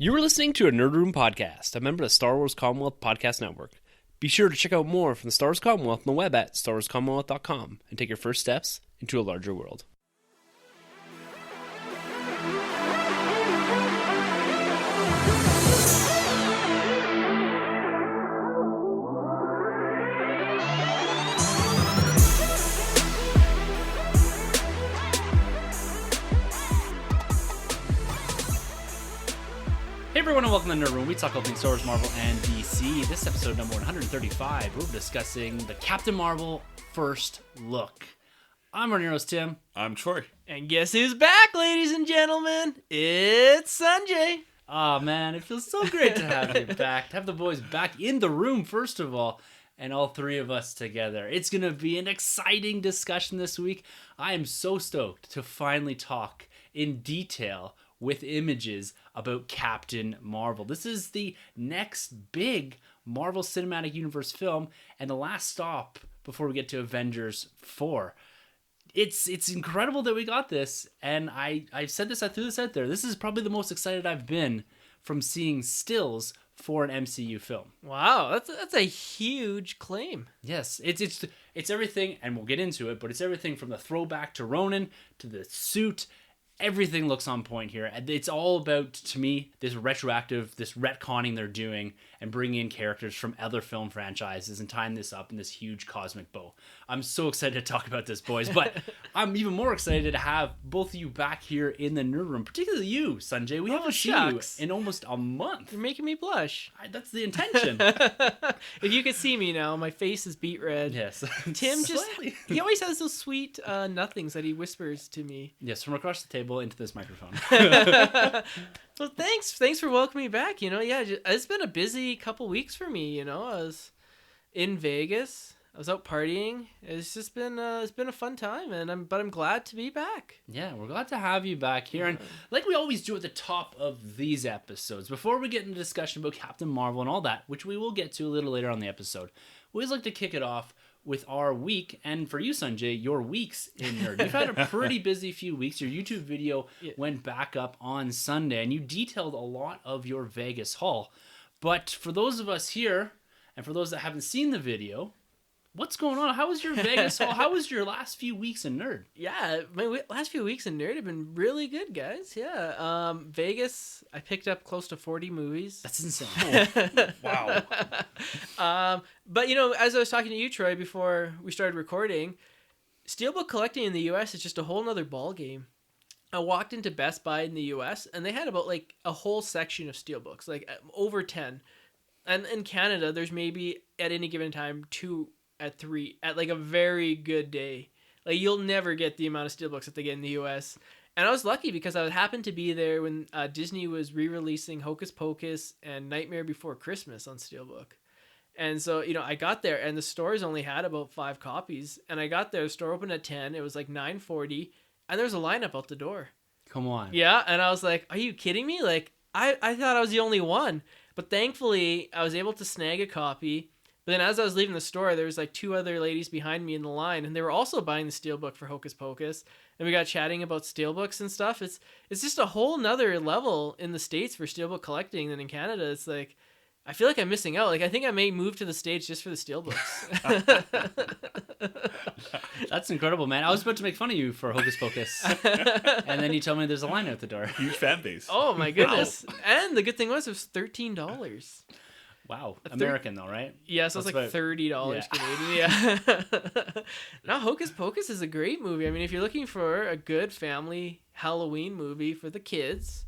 You were listening to a Nerd Room podcast, a member of the Star Wars Commonwealth Podcast Network. Be sure to check out more from the Star Wars Commonwealth on the web at starwarscommonwealth.com and take your first steps into a larger world. Hey everyone, and welcome to Nerd Room. We talk all things Star Wars, Marvel, and DC. This episode number 135, we're discussing the Captain Marvel First Look. I'm Rhaenyra's Tim. I'm Troy. And guess who's back, ladies and gentlemen? It's Sunjay. Oh man, it feels so great to have you back. To have the boys back in the room, first of all, and all three of us together. It's going to be an exciting discussion this week. I am so stoked to finally talk in detail with images about Captain Marvel. This is the next big Marvel Cinematic Universe film and the last stop before we get to Avengers 4. It's incredible that we got this, and I said this, I threw this out there. This is probably the most excited I've been from seeing stills for an MCU film. Wow, that's a huge claim. Yes, it's everything, and we'll get into it, but it's everything from the throwback to Ronin to the suit. Everything looks on point here. It's all about, to me, this retconning they're doing and bringing in characters from other film franchises and tying this up in this huge cosmic bow. I'm so excited to talk about this, boys, but I'm even more excited to have both of you back here in the Nerd Room, particularly you, Sunjay. We haven't seen you in almost a month. You're making me blush. That's the intention. If you could see me now, my face is beat red. Yes. Tim he always has those sweet nothings that he whispers to me. Yes, from across the table into this microphone. Well, thanks for welcoming me back. It's been a busy couple weeks for me. I was in Vegas. I was out partying. It's just been it's been a fun time, and I'm glad to be back. Yeah, we're glad to have you back here, and like we always do at the top of these episodes, before we get into discussion about Captain Marvel and all that, which we will get to a little later on the episode, we always like to kick it off with our week, and for you, Sunjay, your weeks in Nerd. You've had a pretty busy few weeks. Your YouTube video went back up on Sunday, and you detailed a lot of your Vegas haul. But for those of us here, and for those that haven't seen the video, what's going on? How was your Vegas haul? How was your last few weeks in Nerd? Yeah, my last few weeks in Nerd have been really good, guys. Yeah, Vegas, I picked up close to 40 movies. That's insane. Wow. But, as I was talking to you, Troy, before we started recording, steelbook collecting in the U.S. is just a whole nother ball game. I walked into Best Buy in the U.S., and they had about, a whole section of steelbooks, over 10. And in Canada, there's maybe, at any given time, 2 at 3, at, a very good day. You'll never get the amount of steelbooks that they get in the U.S., and I was lucky because I happened to be there when Disney was re-releasing Hocus Pocus and Nightmare Before Christmas on steelbook. And so, I got there, and the stores only had about 5 copies. And I got there, the store opened at 10. It was 9:40, and there was a lineup out the door. Come on. Yeah, and I was like, are you kidding me? I thought I was the only one. But thankfully, I was able to snag a copy. But then as I was leaving the store, there was 2 other ladies behind me in the line, and they were also buying the steelbook for Hocus Pocus. And we got chatting about steelbooks and stuff. It's just a whole nother level in the States for steelbook collecting than in Canada. It's I feel like I'm missing out. I think I may move to the States just for the steelbooks. That's incredible, man. I was about to make fun of you for Hocus Pocus. And then you told me there's a line out the door. Huge fan base. Oh, my goodness. Wow. And the good thing was it was $13. Wow. American, though, right? Yeah, so it's $30 Canadian. Yeah. Now, Hocus Pocus is a great movie. I mean, if you're looking for a good family Halloween movie for the kids,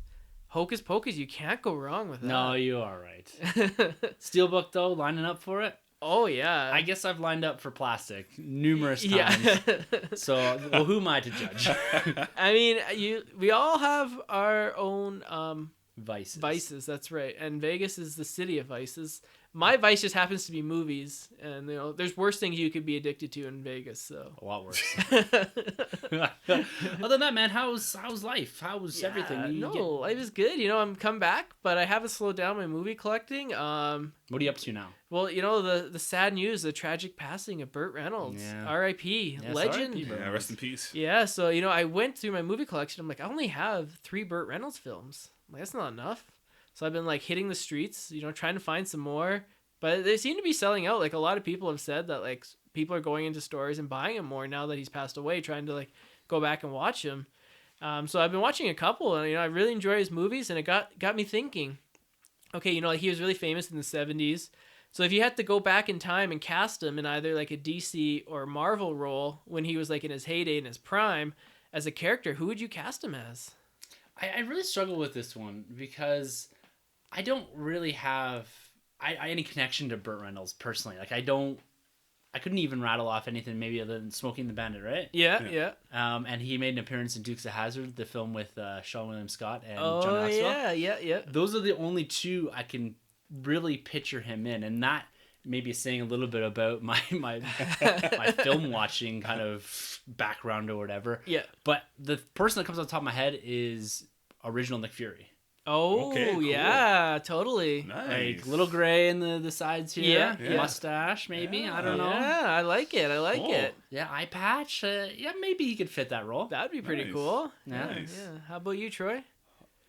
Hocus Pocus, you can't go wrong with that. No, you are right. Steelbook, though, lining up for it? Oh, yeah. I guess I've lined up for plastic numerous times. Yeah. So, who am I to judge? I mean, we all have our own vices. That's right. And Vegas is the city of vices. My vice just happens to be movies, and there's worse things you could be addicted to in Vegas. So a lot worse. Other than that, man, how's life? How's everything? Life is good. I'm come back, but I haven't slowed down my movie collecting. What are you up to now? Well, the sad news, the tragic passing of Burt Reynolds, R.I.P. Yes, legend. R.I.P. Yeah, rest in peace. Yeah, so I went through my movie collection. I'm like, I only have 3 Burt Reynolds films. I'm like, that's not enough. So I've been like hitting the streets, trying to find some more. But they seem to be selling out. Like a lot of people have said that like people are going into stores and buying him more now that he's passed away, trying to like go back and watch him. So I've been watching a couple, and I really enjoy his movies, and it got me thinking. Okay, like he was really famous in the 70s. So if you had to go back in time and cast him in either like a DC or Marvel role when he was like in his heyday, in his prime, as a character, who would you cast him as? I really struggle with this one because I don't really have any connection to Burt Reynolds personally. Like I couldn't even rattle off anything maybe other than Smoking the Bandit, right? Yeah. And he made an appearance in Dukes of Hazzard, the film with Sean William Scott and John Maxwell. Yeah. Those are the only two I can really picture him in, and that maybe is saying a little bit about my film watching kind of background or whatever. Yeah. But the person that comes on top of my head is original Nick Fury. Oh, okay, cool. Yeah, totally. Nice. Like little gray in the sides here. Yeah. Mustache, maybe. Yeah. I don't know. Yeah, I like it. Cool. It. Yeah, eye patch. Yeah, maybe he could fit that role. That'd be pretty Nice. cool. Yeah. Nice. Yeah. How about you, Troy?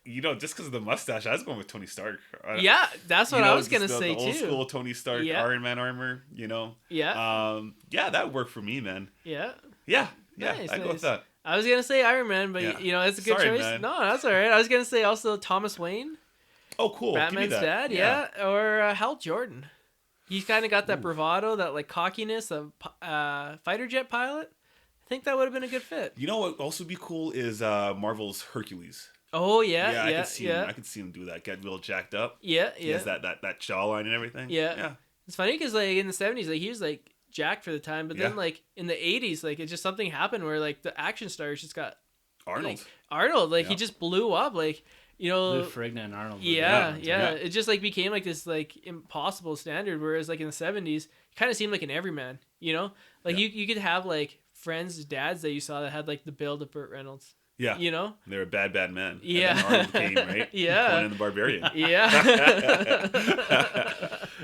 Just because of the mustache, I was going with Tony Stark. Yeah, that's what I was gonna just say the old too. school Tony Stark Iron Man armor. Yeah. That would work for me, man. Yeah. Yeah. Nice, I'd go with that. I was gonna say Iron Man, but Yeah. it's a good Sorry, choice. man. No, that's all right. I was gonna say also Thomas Wayne, Oh, cool. Give me Batman's that. dad, yeah, or Hal Jordan. He's kind of got that bravado, that like cockiness of fighter jet pilot. I think that would have been a good fit. You know what would also be cool is Marvel's Hercules. Oh yeah, I could see him. I could see him do that. Get real jacked up. Yeah. He has that jawline and everything. Yeah. It's funny because like in the 70s, like he was like jacked for the time, but then Yeah. like in the 80s, like it just something happened where like the action stars just got Arnold. like, Arnold, like he Yeah. just blew up, like Lou Ferrigno and Arnold. Yeah. Yeah. It just like became like this like impossible standard. Whereas like in the 70s, it kind of seemed like an everyman. Like Yeah. you could have like friends, dads that you saw that had like the build of Burt Reynolds. Yeah. They're a bad man. Yeah. And then Arnold came, right? Yeah. Conan the Barbarian. Yeah.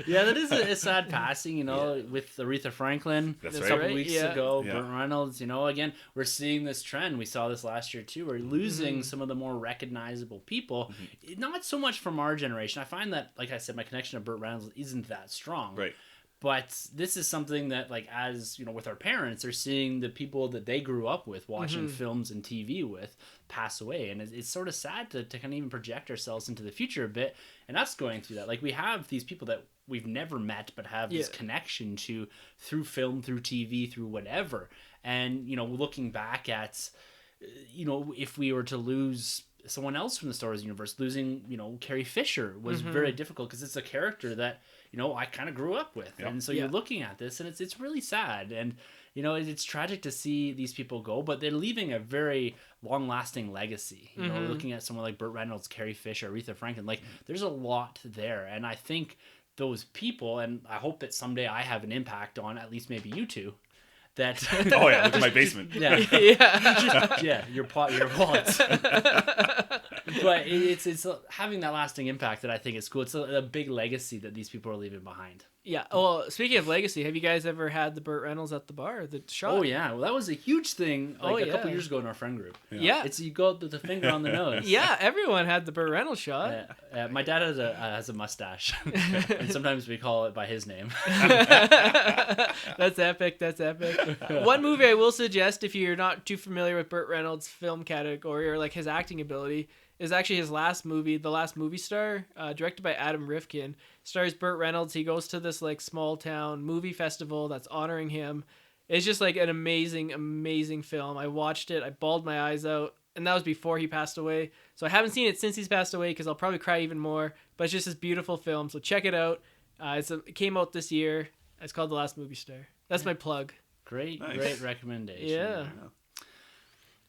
Yeah, that is a sad passing, with Aretha Franklin That's a right. couple weeks ago. Yeah. Burt Reynolds, again, we're seeing this trend. We saw this last year too. We're losing some of the more recognizable people. Not so much from our generation. I find that, like I said, my connection to Burt Reynolds isn't that strong. Right. But this is something that, like, as with our parents, they're seeing the people that they grew up with, watching films and TV with, pass away, and it's sort of sad to kind of even project ourselves into the future a bit, and us going through that. Like, we have these people that we've never met, but have this connection to through film, through TV, through whatever, and looking back at, if we were to lose someone else from the Star Wars universe, losing Carrie Fisher was very difficult because it's a character that I kind of grew up with. Yep. And so you're looking at this and it's really sad. And, it's tragic to see these people go, but they're leaving a very long lasting legacy. Looking at someone like Burt Reynolds, Carrie Fisher, Aretha Franklin, like there's a lot there. And I think those people, and I hope that someday I have an impact on at least maybe you two, that Oh yeah, look at my basement. yeah, your wallets. But it's having that lasting impact that I think is cool. It's a big legacy that these people are leaving behind. Yeah. Well, speaking of legacy, have you guys ever had the Burt Reynolds at the bar, the shot? Oh yeah, well that was a huge thing a couple years ago in our friend group. Yeah. It's you go with the finger on the nose. Yeah, everyone had the Burt Reynolds shot. My dad has a mustache, and sometimes we call it by his name. That's epic. One movie I will suggest if you're not too familiar with Burt Reynolds' film category or like his acting ability is actually his last movie, The Last Movie Star, directed by Adam Rifkin. Stars Burt Reynolds. He goes to this like small town movie festival that's honoring him. It's just like an amazing film. I watched it. I bawled my eyes out. And that was before he passed away. So I haven't seen it since he's passed away because I'll probably cry even more. But it's just this beautiful film. So check it out. It came out this year. It's called The Last Movie Star. That's my plug. Great recommendation. Yeah.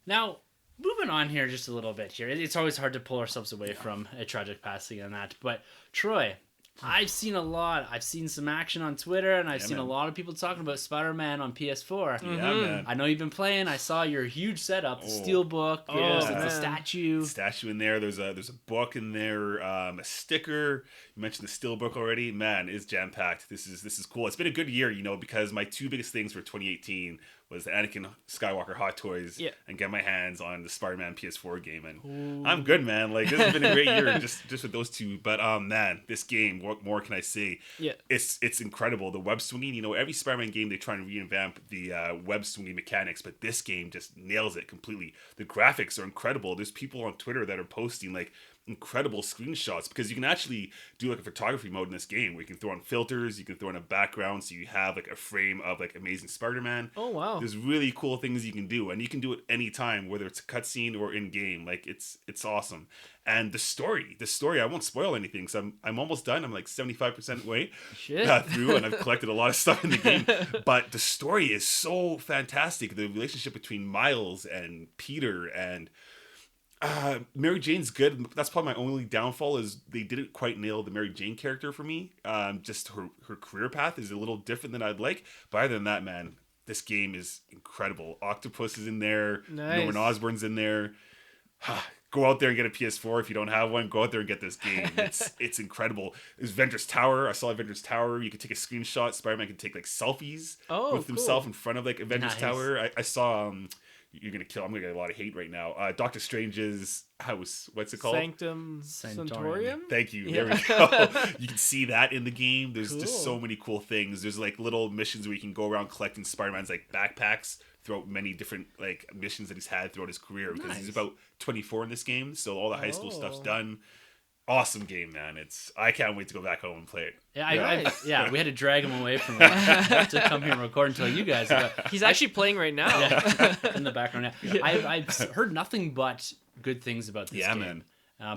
Now, moving on here just a little bit here. It's always hard to pull ourselves away from a tragic passing and that. But Troy, I've seen a lot. I've seen some action on Twitter, and I've seen a lot of people talking about Spider-Man on PS4. Yeah, man. I know you've been playing. I saw your huge setup, the Steelbook. There's the statue. Statue in there. There's a book in there. A sticker. You mentioned the Steelbook already. Man, it's jam packed. This is cool. It's been a good year, because my two biggest things for 2018 was the Anakin Skywalker Hot Toys and get my hands on the Spider-Man PS4 game. And I'm good, man. Like, this has been a great year just with those two. But man, this game, what more can I say? Yeah. It's incredible. The web swinging, you know, every Spider-Man game they try and revamp the web swinging mechanics, but this game just nails it completely. The graphics are incredible. There's people on Twitter that are posting like incredible screenshots because you can actually do like a photography mode in this game where you can throw on filters, you can throw in a background, so you have like a frame of like Amazing Spider-Man. Oh wow. There's really cool things you can do, and you can do it anytime, whether it's a cutscene or in game. Like it's awesome. And the story, I won't spoil anything, so I'm almost done. I'm like 75% way through, and I've collected a lot of stuff in the game. But the story is so fantastic. The relationship between Miles and Peter and Mary Jane's good. That's probably my only downfall is they didn't quite nail the Mary Jane character for me. Just her career path is a little different than I'd like. But other than that, man, this game is incredible. Octopus is in there. Nice. Norman Osborn's in there. Go out there and get a PS4 if you don't have one. Go out there and get this game. It's incredible. There's Avengers Tower. I saw Avengers Tower. You could take a screenshot. Spider-Man can take like selfies with himself in front of like Avengers Tower. I saw I'm gonna get a lot of hate right now. Doctor Strange's house. What's it called? Sanctum Sanctorium. Thank you. There we go. You can see that in the game. There's just so many cool things. There's like little missions where you can go around collecting Spider-Man's like backpacks throughout many different like missions that he's had throughout his career because he's about 24 in this game. So all the high school stuff's done. Awesome game, man. I can't wait to go back home and play it. Yeah, we had to drag him away from to come here and record until you guys got. He's actually playing right now. In the background. Yeah. I've heard nothing but good things about this game. Man.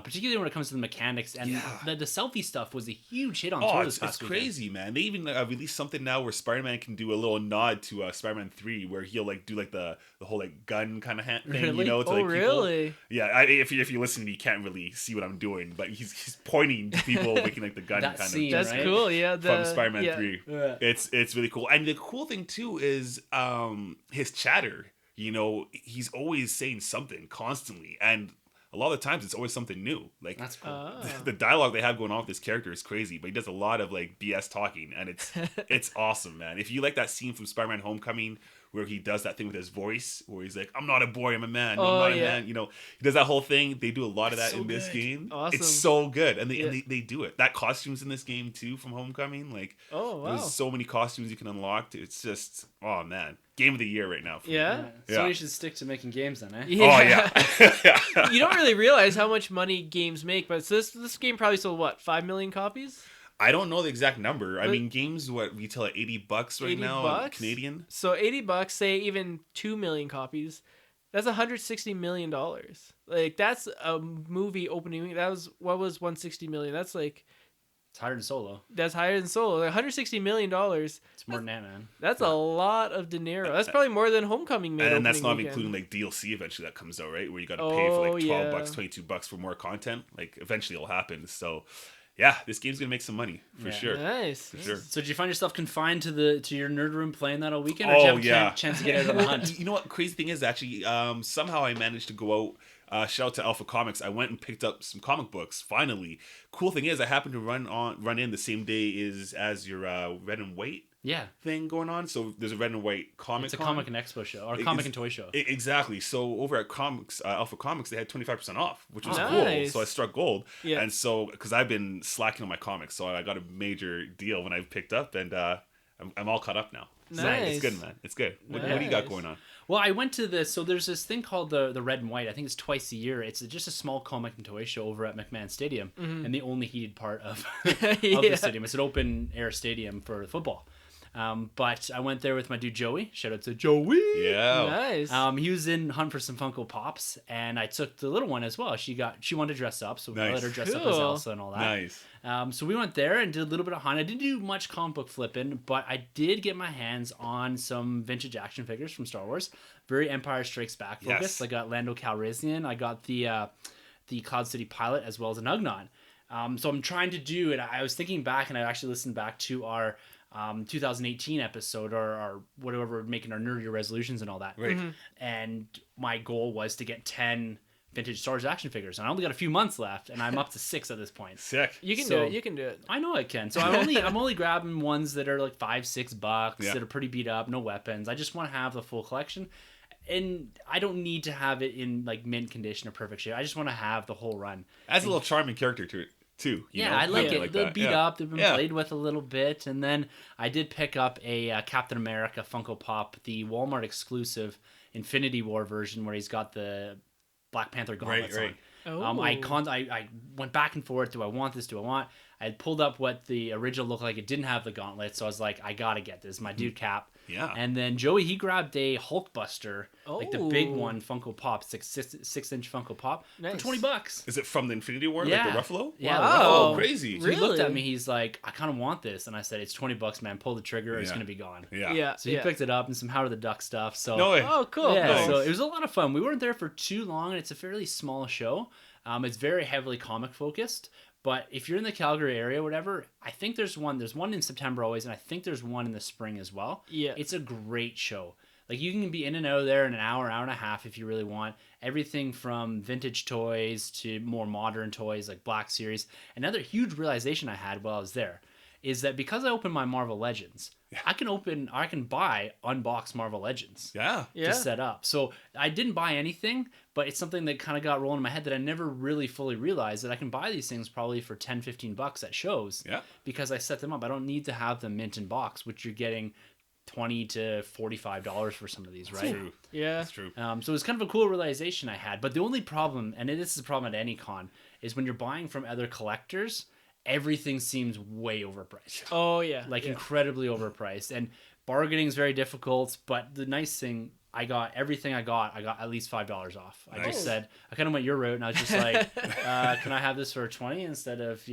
Particularly when it comes to the mechanics and the selfie stuff was a huge hit on Twitter this past weekend. Crazy, man. They even released something now where Spider-Man can do a little nod to Spider-Man 3 where he'll like do like the whole like gun kind of thing, really? You know, to like really? People. Yeah, if you listen, you can't really see what I'm doing, but he's pointing to people making like the gun that kind scene, That's right? cool. Yeah, from Spider-Man 3. Yeah. It's really cool, and the cool thing too is his chatter. You know, he's always saying something constantly, and a lot of the times it's always something new. Like that's cool. The dialogue they have going on with this character is crazy, but he does a lot of like BS talking, and it's awesome, man. If you like that scene from Spider-Man Homecoming where he does that thing with his voice, where he's like, "I'm not a boy, I'm a man. No, I'm not a man." You know, he does that whole thing. They do a lot of that in this game. Awesome. It's so good, and they do it. That costumes in this game too from Homecoming, like there's so many costumes you can unlock. It's just man. Game of the year right now. For me. So you should stick to making games then, eh? Yeah. You don't really realize how much money games make, but this game probably sold what, 5 million copies? I don't know the exact number. I mean, games retail at $80 right now, Canadian. So $80, say even 2 million copies. That's $160 million. Like that's a movie opening. That was what was 160 million. That's like. It's higher than Solo. That's higher than Solo. Like $160 million. It's more than that, man. That's a lot of dinero. That's probably more than Homecoming made. And that's not including like DLC eventually that comes out, right? Where you got to pay for like $12, $22 for more content. Like eventually it'll happen. So yeah, this game's gonna make some money for sure. Nice, for sure. So did you find yourself confined to your nerd room playing that all weekend, or did you have a chance to get out on the hunt? You know what? Crazy thing is actually, somehow I managed to go out. Shout out to Alpha Comics. I went and picked up some comic books. Finally, cool thing is I happened to run in the same day as your red and white thing going on. So there's a red and white comic. It's a comic and expo show or comic and toy show. Exactly. So over at Alpha Comics, they had 25% off, which was cool. So I struck gold. Yeah. And so because I've been slacking on my comics, so I got a major deal when I picked up, and I'm all caught up now. So it's good, man. It's good. What do you got going on? Well, I went to this. So there's this thing called the Red and White. I think it's twice a year. It's just a small comic and toy show over at McMahon Stadium, and the only heated part of the stadium. It's an open air stadium for football. But I went there with my dude Joey. Shout out to Joey. Yeah. Nice. He was in hunt for some Funko Pops, and I took the little one as well. She wanted to dress up, so I let her dress up as Elsa and all that. Nice. So we went there and did a little bit of hunt. I didn't do much comic book flipping, but I did get my hands on some vintage action figures from Star Wars. Very Empire Strikes Back focus. Yes. I got Lando Calrissian. I got the Cloud City Pilot as well as an Ugnon. So I'm trying to do it. I was thinking back, and I actually listened back to our 2018 episode or whatever, making our nerdier resolutions and all that. Right. And my goal was to get 10 vintage Star Wars action figures, and I only got a few months left, and I'm up to 6 at this point. Sick. You can So- do it. You can do it. I know I can. So I'm only grabbing ones that are like $5-6 that are pretty beat up, no weapons. I just want to have the full collection. And I don't need to have it in like mint condition or perfect shape. I just want to have the whole run. Adds a little charming character to it too. You know? I like Having it. like They're that. beat Yeah. up. They've been played with a little bit. And then I did pick up a Captain America Funko Pop, the Walmart exclusive Infinity War version where he's got the Black Panther gauntlets Right. on. Oh. I went back and forth. Do I want this? Do I want? I had pulled up what the original looked like. It didn't have the gauntlets, so I was like, I gotta get this. My dude Cap. Yeah. And then Joey, he grabbed a Hulkbuster, like the big Oh. one Funko Pop, 6-inch Funko Pop Nice. for $20. Is it from the Infinity War? Yeah. Like the Ruffalo? Yeah, Wow. Oh, Ruffalo. crazy. So he looked at Really? me. He's like, I kind of want this, and I said, it's $20, man. Pull the trigger, or it's Yeah. gonna be gone. Yeah. Yeah. So he picked it up and some Howard the Duck stuff. So No way. Oh, cool. yeah, Nice. so it was a lot of fun. We weren't there for too long, and it's a fairly small show. It's very heavily comic focused. But if you're in the Calgary area, or whatever, I think there's one. There's one in September always, and I think there's one in the spring as well. Yeah. It's a great show. Like you can be in and out of there in an hour and a half if you really want. Everything from vintage toys to more modern toys like Black Series. Another huge realization I had while I was there is that because I opened my Marvel Legends, I can buy unboxed Marvel Legends Yeah. Yeah. to set up. So I didn't buy anything, but it's something that kind of got rolling in my head that I never really fully realized that I can buy these things probably for $10-15 at shows. Yeah. Because I set them up. I don't need to have them mint in box, which you're getting $20 to $45 for some of these, right? True. Yeah. That's true. So it was kind of a cool realization I had. But the only problem, and this is a problem at any con, is when you're buying from other collectors, everything seems way overpriced. Oh yeah. Like yeah. incredibly overpriced. And bargaining is very difficult. But the nice thing, everything I got at least $5 off. I Nice. just said, I kind of went your route, and I was just like, can I have this for 20 instead of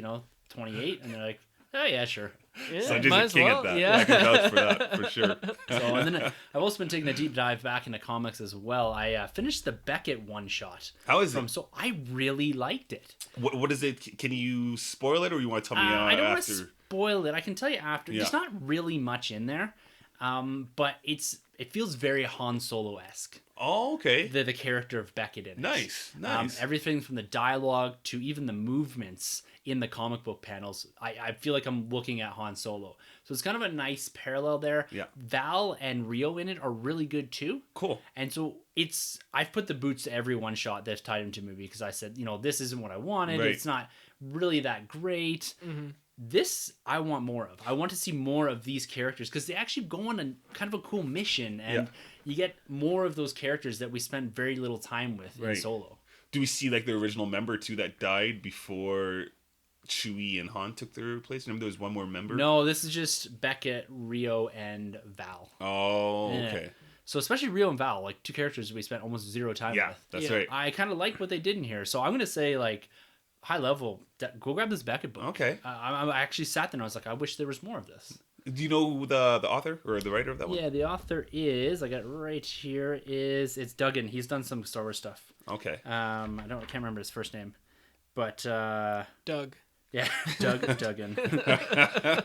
28? And they're like, oh yeah, sure. Yeah, So might just a as king well. at that. Yeah. I can vouch for that for sure. So, and then I've also been taking a deep dive back into comics as well. I finished the Beckett one shot. How is from, it? So I really liked it. What is it? Can you spoil it, or you want to tell me I don't want after? to spoil it. I can tell you after. There's Yeah. not really much in there, but it feels very Han Solo-esque. Oh, okay. The character of Beckett in it. Nice. Nice. Everything from the dialogue to even the movements in the comic book panels, I feel like I'm looking at Han Solo. So it's kind of a nice parallel there. Yeah. Val and Rio in it are really good too. Cool. And so I've put the boots to every one shot that's tied into the movie because I said, this isn't what I wanted. Right. It's not really that great. Mm-hmm. This I want more of. I want to see more of these characters because they actually go on a kind of a cool mission, and you get more of those characters that we spent very little time with in Right. Solo. Do we see like the original member too that died before Chewie and Han took their place? Remember there was one more member? No, this is just Beckett, Rio, and Val. Oh, Yeah. okay. So especially Rio and Val, like two characters we spent almost zero time Yeah, with. that's Yeah. right. I kind of like what they did in here. So I'm going to say, like, high level, go grab this Beckett book. Okay. I actually sat there and I was like, I wish there was more of this. Do you know who the author or the writer of that one? Yeah, the author is, I got it right here, it's Duggan. He's done some Star Wars stuff. Okay. I can't remember his first name. But, Doug. yeah, Duggan.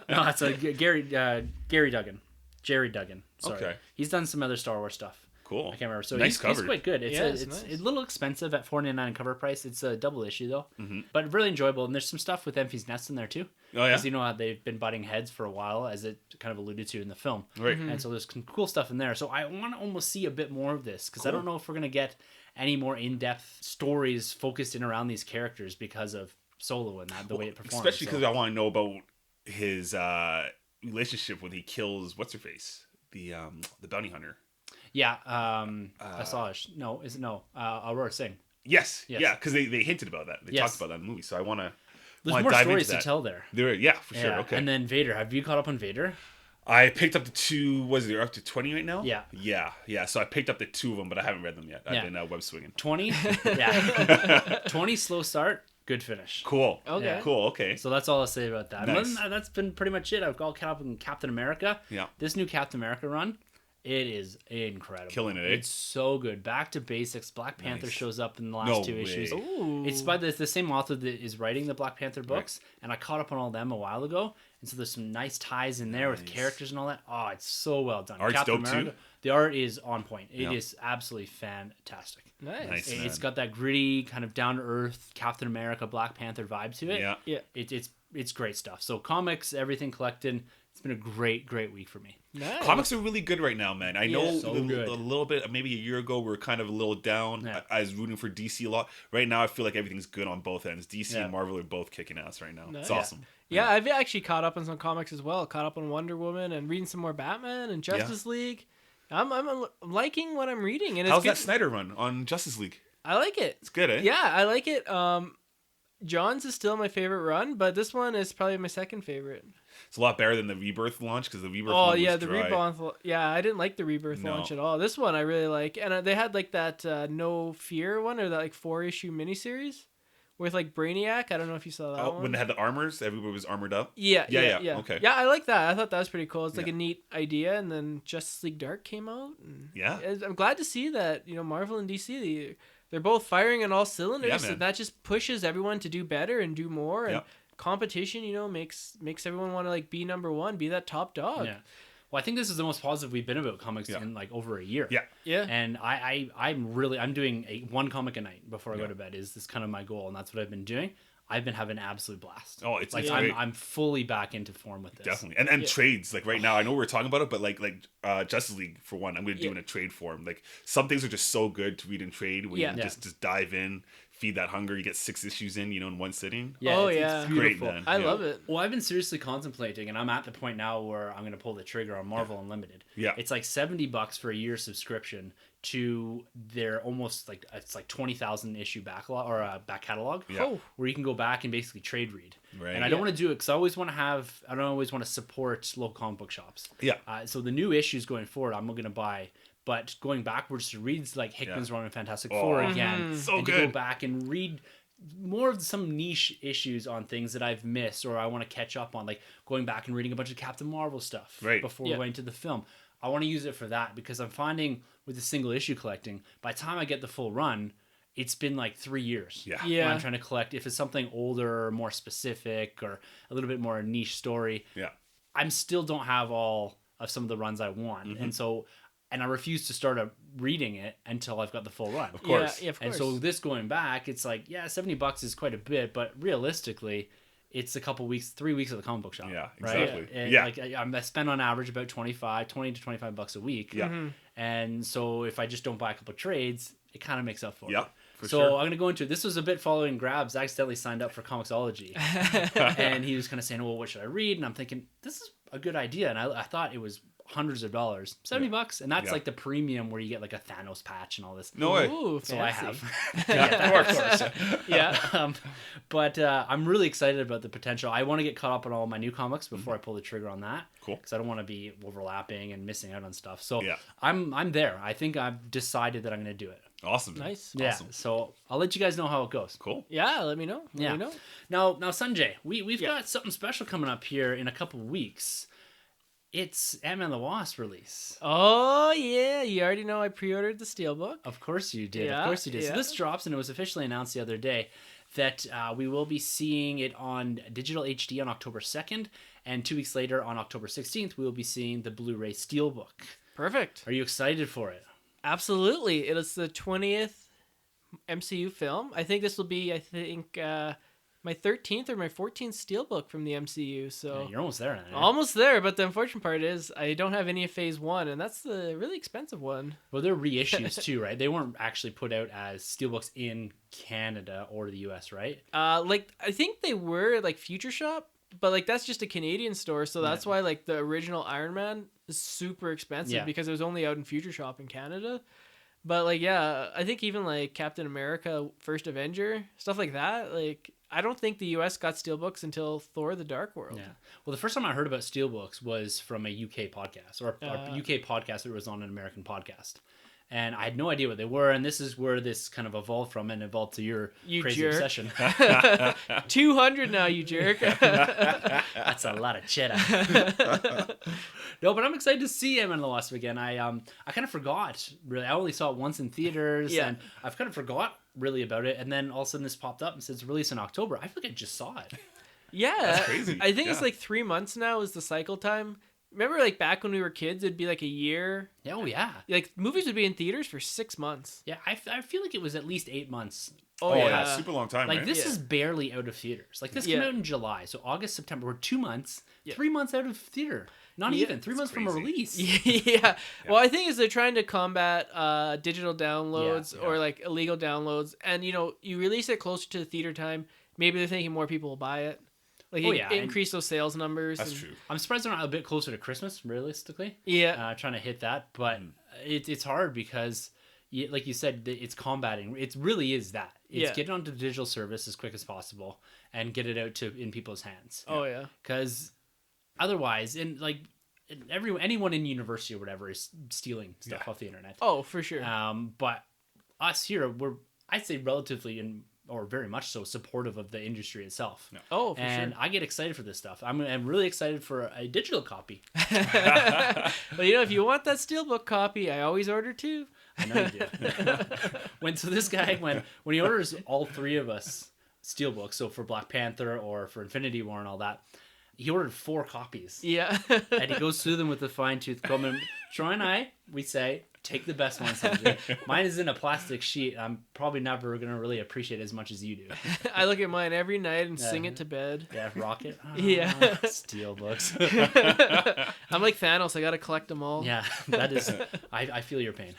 No, it's Gary Duggan. Jerry Duggan. Sorry. Okay. He's done some other Star Wars stuff. Cool. I can't remember. So Nice he's cover. quite good. It's Yeah, it's it's a little expensive at $4.99 cover price. It's a double issue though, Mhm. but really enjoyable. And there's some stuff with Enfys Nest in there too. Oh yeah. Because you know how they've been butting heads for a while, as it kind of alluded to in the film. Right. And so there's some cool stuff in there. So I want to almost see a bit more of this because I Cool. don't know if we're gonna get any more in-depth stories focused in around these characters because of Solo and the way it performs. Especially because so. I want to know about his relationship when he kills what's her face, the bounty hunter. Yeah, Aurora Singh. Yes. Yes. Yeah, because they hinted about that. They Yes. talked about that in the movie. So I want to There's more dive stories into to that. tell there. Yeah, for sure. Yeah. Okay. And then Vader. Have you caught up on Vader? I picked up the two. Was it up to 20 right now? Yeah. Yeah. So I picked up the two of them, but I haven't read them yet. Yeah. I've been web swinging. 20? Yeah. 20 slow start, good finish. Cool. Okay. Yeah. Cool. Okay. So that's all I'll say about that. Nice. Other than that, that's been pretty much it. I've all caught up on Captain America. Yeah. This new Captain America run It is incredible. Killing it, eh? It's so good. Back to basics. Black Panther Nice. shows up in the last No two way. issues. Ooh. It's by the same author that is writing the Black Panther books, and I caught up on all them a while ago. And so there's some nice ties in there with characters and all that. Oh, it's so well done. Art's dope too? The art is on point. It Yeah. is absolutely fantastic. Nice. Nice. It's got that gritty, kind of down to earth Captain America, Black Panther vibe to it. Yeah. Yeah. It's great stuff. So comics, everything collected. It's been a great week for me. Nice. Comics are really good right now, man. I know so a good. little bit, maybe a year ago, we were kind of a little down. Yeah. I was rooting for DC a lot. Right now, I feel like everything's good on both ends. DC Yeah. and Marvel are both kicking ass right now. Nice. It's awesome. Yeah, I've actually caught up on some comics as well. Caught up on Wonder Woman and reading some more Batman and Justice League. I'm liking what I'm reading, and it's How's good. that Snyder run on Justice League? I like it. It's good, eh? Yeah, I like it. John's is still my favorite run, but this one is probably my second favorite. It's a lot better than the Rebirth launch because the Rebirth Oh one yeah, was the dry. Rebirth. Yeah, I didn't like the Rebirth No. launch at all. This one I really like, and they had like that No Fear one or that like 4-issue miniseries with like Brainiac. I don't know if you saw that one. When they had the armors, everybody was armored up. Yeah. Okay. Yeah, I like that. I thought that was pretty cool. It's like Yeah. a neat idea, and then Justice League Dark came out. And Yeah. I'm glad to see that Marvel and DC they're both firing on all cylinders. Yeah, so man. that just pushes everyone to do better and do more. And Yep. competition, makes everyone want to like be number one, be that top dog. Yeah. Well, I think this is the most positive we've been about comics Yeah. in like over a year. Yeah. Yeah. And I'm doing one comic a night before I go to bed. Is this kind of my goal, and that's what I've been doing. I've been having an absolute blast. Oh, it's like great. I'm fully back into form with this. Definitely. And trades, like right now, I know we're talking about it, but like Justice League, for one, I'm going to do in a trade form. Like some things are just so good to read in trade where you can just dive in, feed that hunger. You get 6 issues in, in one sitting. Yeah, It's Great, beautiful. man. I Yeah. love it. Well, I've been seriously contemplating, and I'm at the point now where I'm going to pull the trigger on Marvel Unlimited. Yeah. It's like $70 for a year subscription to their almost like, it's like 20,000 issue backlog or back catalog. Yeah. Oh. Where you can go back and basically trade read. Right. And I don't want to do it because I don't always want to support local comic book shops. Yeah. So the new issues going forward, I'm going to buy. But going backwards to read like Hickman's run in Fantastic Four again. So and good. to go back and read more of some niche issues on things that I've missed or I want to catch up on, like going back and reading a bunch of Captain Marvel stuff before going to the film. I want to use it for that because I'm finding with the single issue collecting, by the time I get the full run, it's been like 3 years. Yeah. Yeah. When I'm trying to collect, if it's something older or more specific or a little bit more niche story, Yeah. I still don't have all of some of the runs I want. And I refuse to start reading it until I've got the full run. Of course. Yeah, of course. And so this going back, it's like, yeah, $70 is quite a bit, but realistically, it's a couple weeks, 3 weeks at the comic book shop. Yeah, right? exactly. And Yeah. like I spend on average about $20 to $25 a week. Yeah. And so if I just don't buy a couple trades, it kind of makes up for Yeah, it. for So sure. I'm going to go into this was a bit following Grabs. I accidentally signed up for Comixology. And he was kind of saying, well, what should I read? And I'm thinking, this is a good idea. And I thought it was hundreds of dollars, $70. And that's like the premium where you get like a Thanos patch and all this. No way. Ooh, So I fancy. have. Of course. Yeah. But I'm really excited about the potential. I want to get caught up on all my new comics before I pull the trigger on that. Cool. Because I don't want to be overlapping and missing out on stuff. So Yeah. I'm there. I think I've decided that I'm going to do it. Awesome. Nice. Yeah. Awesome. So I'll let you guys know how it goes. Cool. Yeah, let me know. Let me know. Now Sunjay, we've got something special coming up here in a couple of weeks. It's Ant-Man the Wasp release. Oh yeah, you already know I pre-ordered the Steelbook. Of course you did. Yeah, Of course you did. yeah. So this drops, and it was officially announced the other day that we will be seeing it on digital HD on October 2nd, and 2 weeks later on October 16th, we will be seeing the Blu-ray Steelbook. Perfect. Are you excited for it? Absolutely. It is the 20th MCU film. I think this will be, my 13th or my 14th Steelbook from the MCU. So Yeah, you're almost there now. eh? almost there, but the unfortunate part is I don't have any of Phase 1, and that's the really expensive one. Well, they're reissues too, right? They weren't actually put out as Steelbooks in Canada or the US, right? I think they were like Future Shop, but like that's just a Canadian store, so that's why like the original Iron Man is super expensive because it was only out in Future Shop in Canada. But like I think even like Captain America First Avenger, stuff like that, like I don't think the US got Steelbooks until Thor the Dark World. Yeah. Well, the first time I heard about Steelbooks was from a UK podcast or a UK podcast that was on an American podcast. and I had no idea what they were. And this is where this kind of evolved from, and evolved to your You crazy jerk. obsession. 200 now, you jerk. That's a lot of cheddar. No, but I'm excited to see Ant-Man and the Wasp again. I kind of forgot, really. I only saw it once in theaters, and I've kind of forgot really about it. And then all of a sudden this popped up and says release in October. I feel like I just saw it. Yeah, That's crazy. I think it's like 3 months now is the cycle time. Remember, like back when we were kids, it'd be like a year. Oh yeah, Like movies would be in theaters for 6 months. yeah. I feel like it was at least 8 months. Oh, Oh, yeah. yeah, super long time, Like right? this Yeah. is barely out of theaters. Like this came out in July, so August, September. We're 2 months, Yeah. 3 months out of theater. Not Yeah, even 3 it's months from a crazy. release. Yeah. Well, I think is they're trying to combat digital downloads Yeah, yeah. or like illegal downloads, and you release it closer to the theater time. Maybe they're thinking more people will buy it. Like increase those sales numbers. That's and- true. I'm surprised they're not a bit closer to Christmas, realistically. Yeah. Trying to hit that, but it's hard because, like you said, it's combating. It really is that. It's get it onto the digital service as quick as possible and get it out in people's hands. Oh yeah. Because otherwise, anyone in university or whatever is stealing stuff off the internet. Oh, for sure. But us here, I'd say relatively or very much so supportive of the industry itself. Yeah. Oh, for And sure. I get excited for this stuff. I'm really excited for a digital copy. Well, if you want that steelbook copy, I always order two. I know you do. when he orders all three of us steelbooks, so for Black Panther or for Infinity War and all that, he ordered 4 copies. Yeah. And he goes through them with a fine-tooth comb. And Troy and I, we say, take the best one, Sunjay. Mine is in a plastic sheet. I'm probably never going to really appreciate it as much as you do. I look at mine every night and sing it to bed. Yeah, Rocket. Yeah. Steelbooks. I'm like Thanos. I got to collect them all. Yeah, that is. I feel your pain.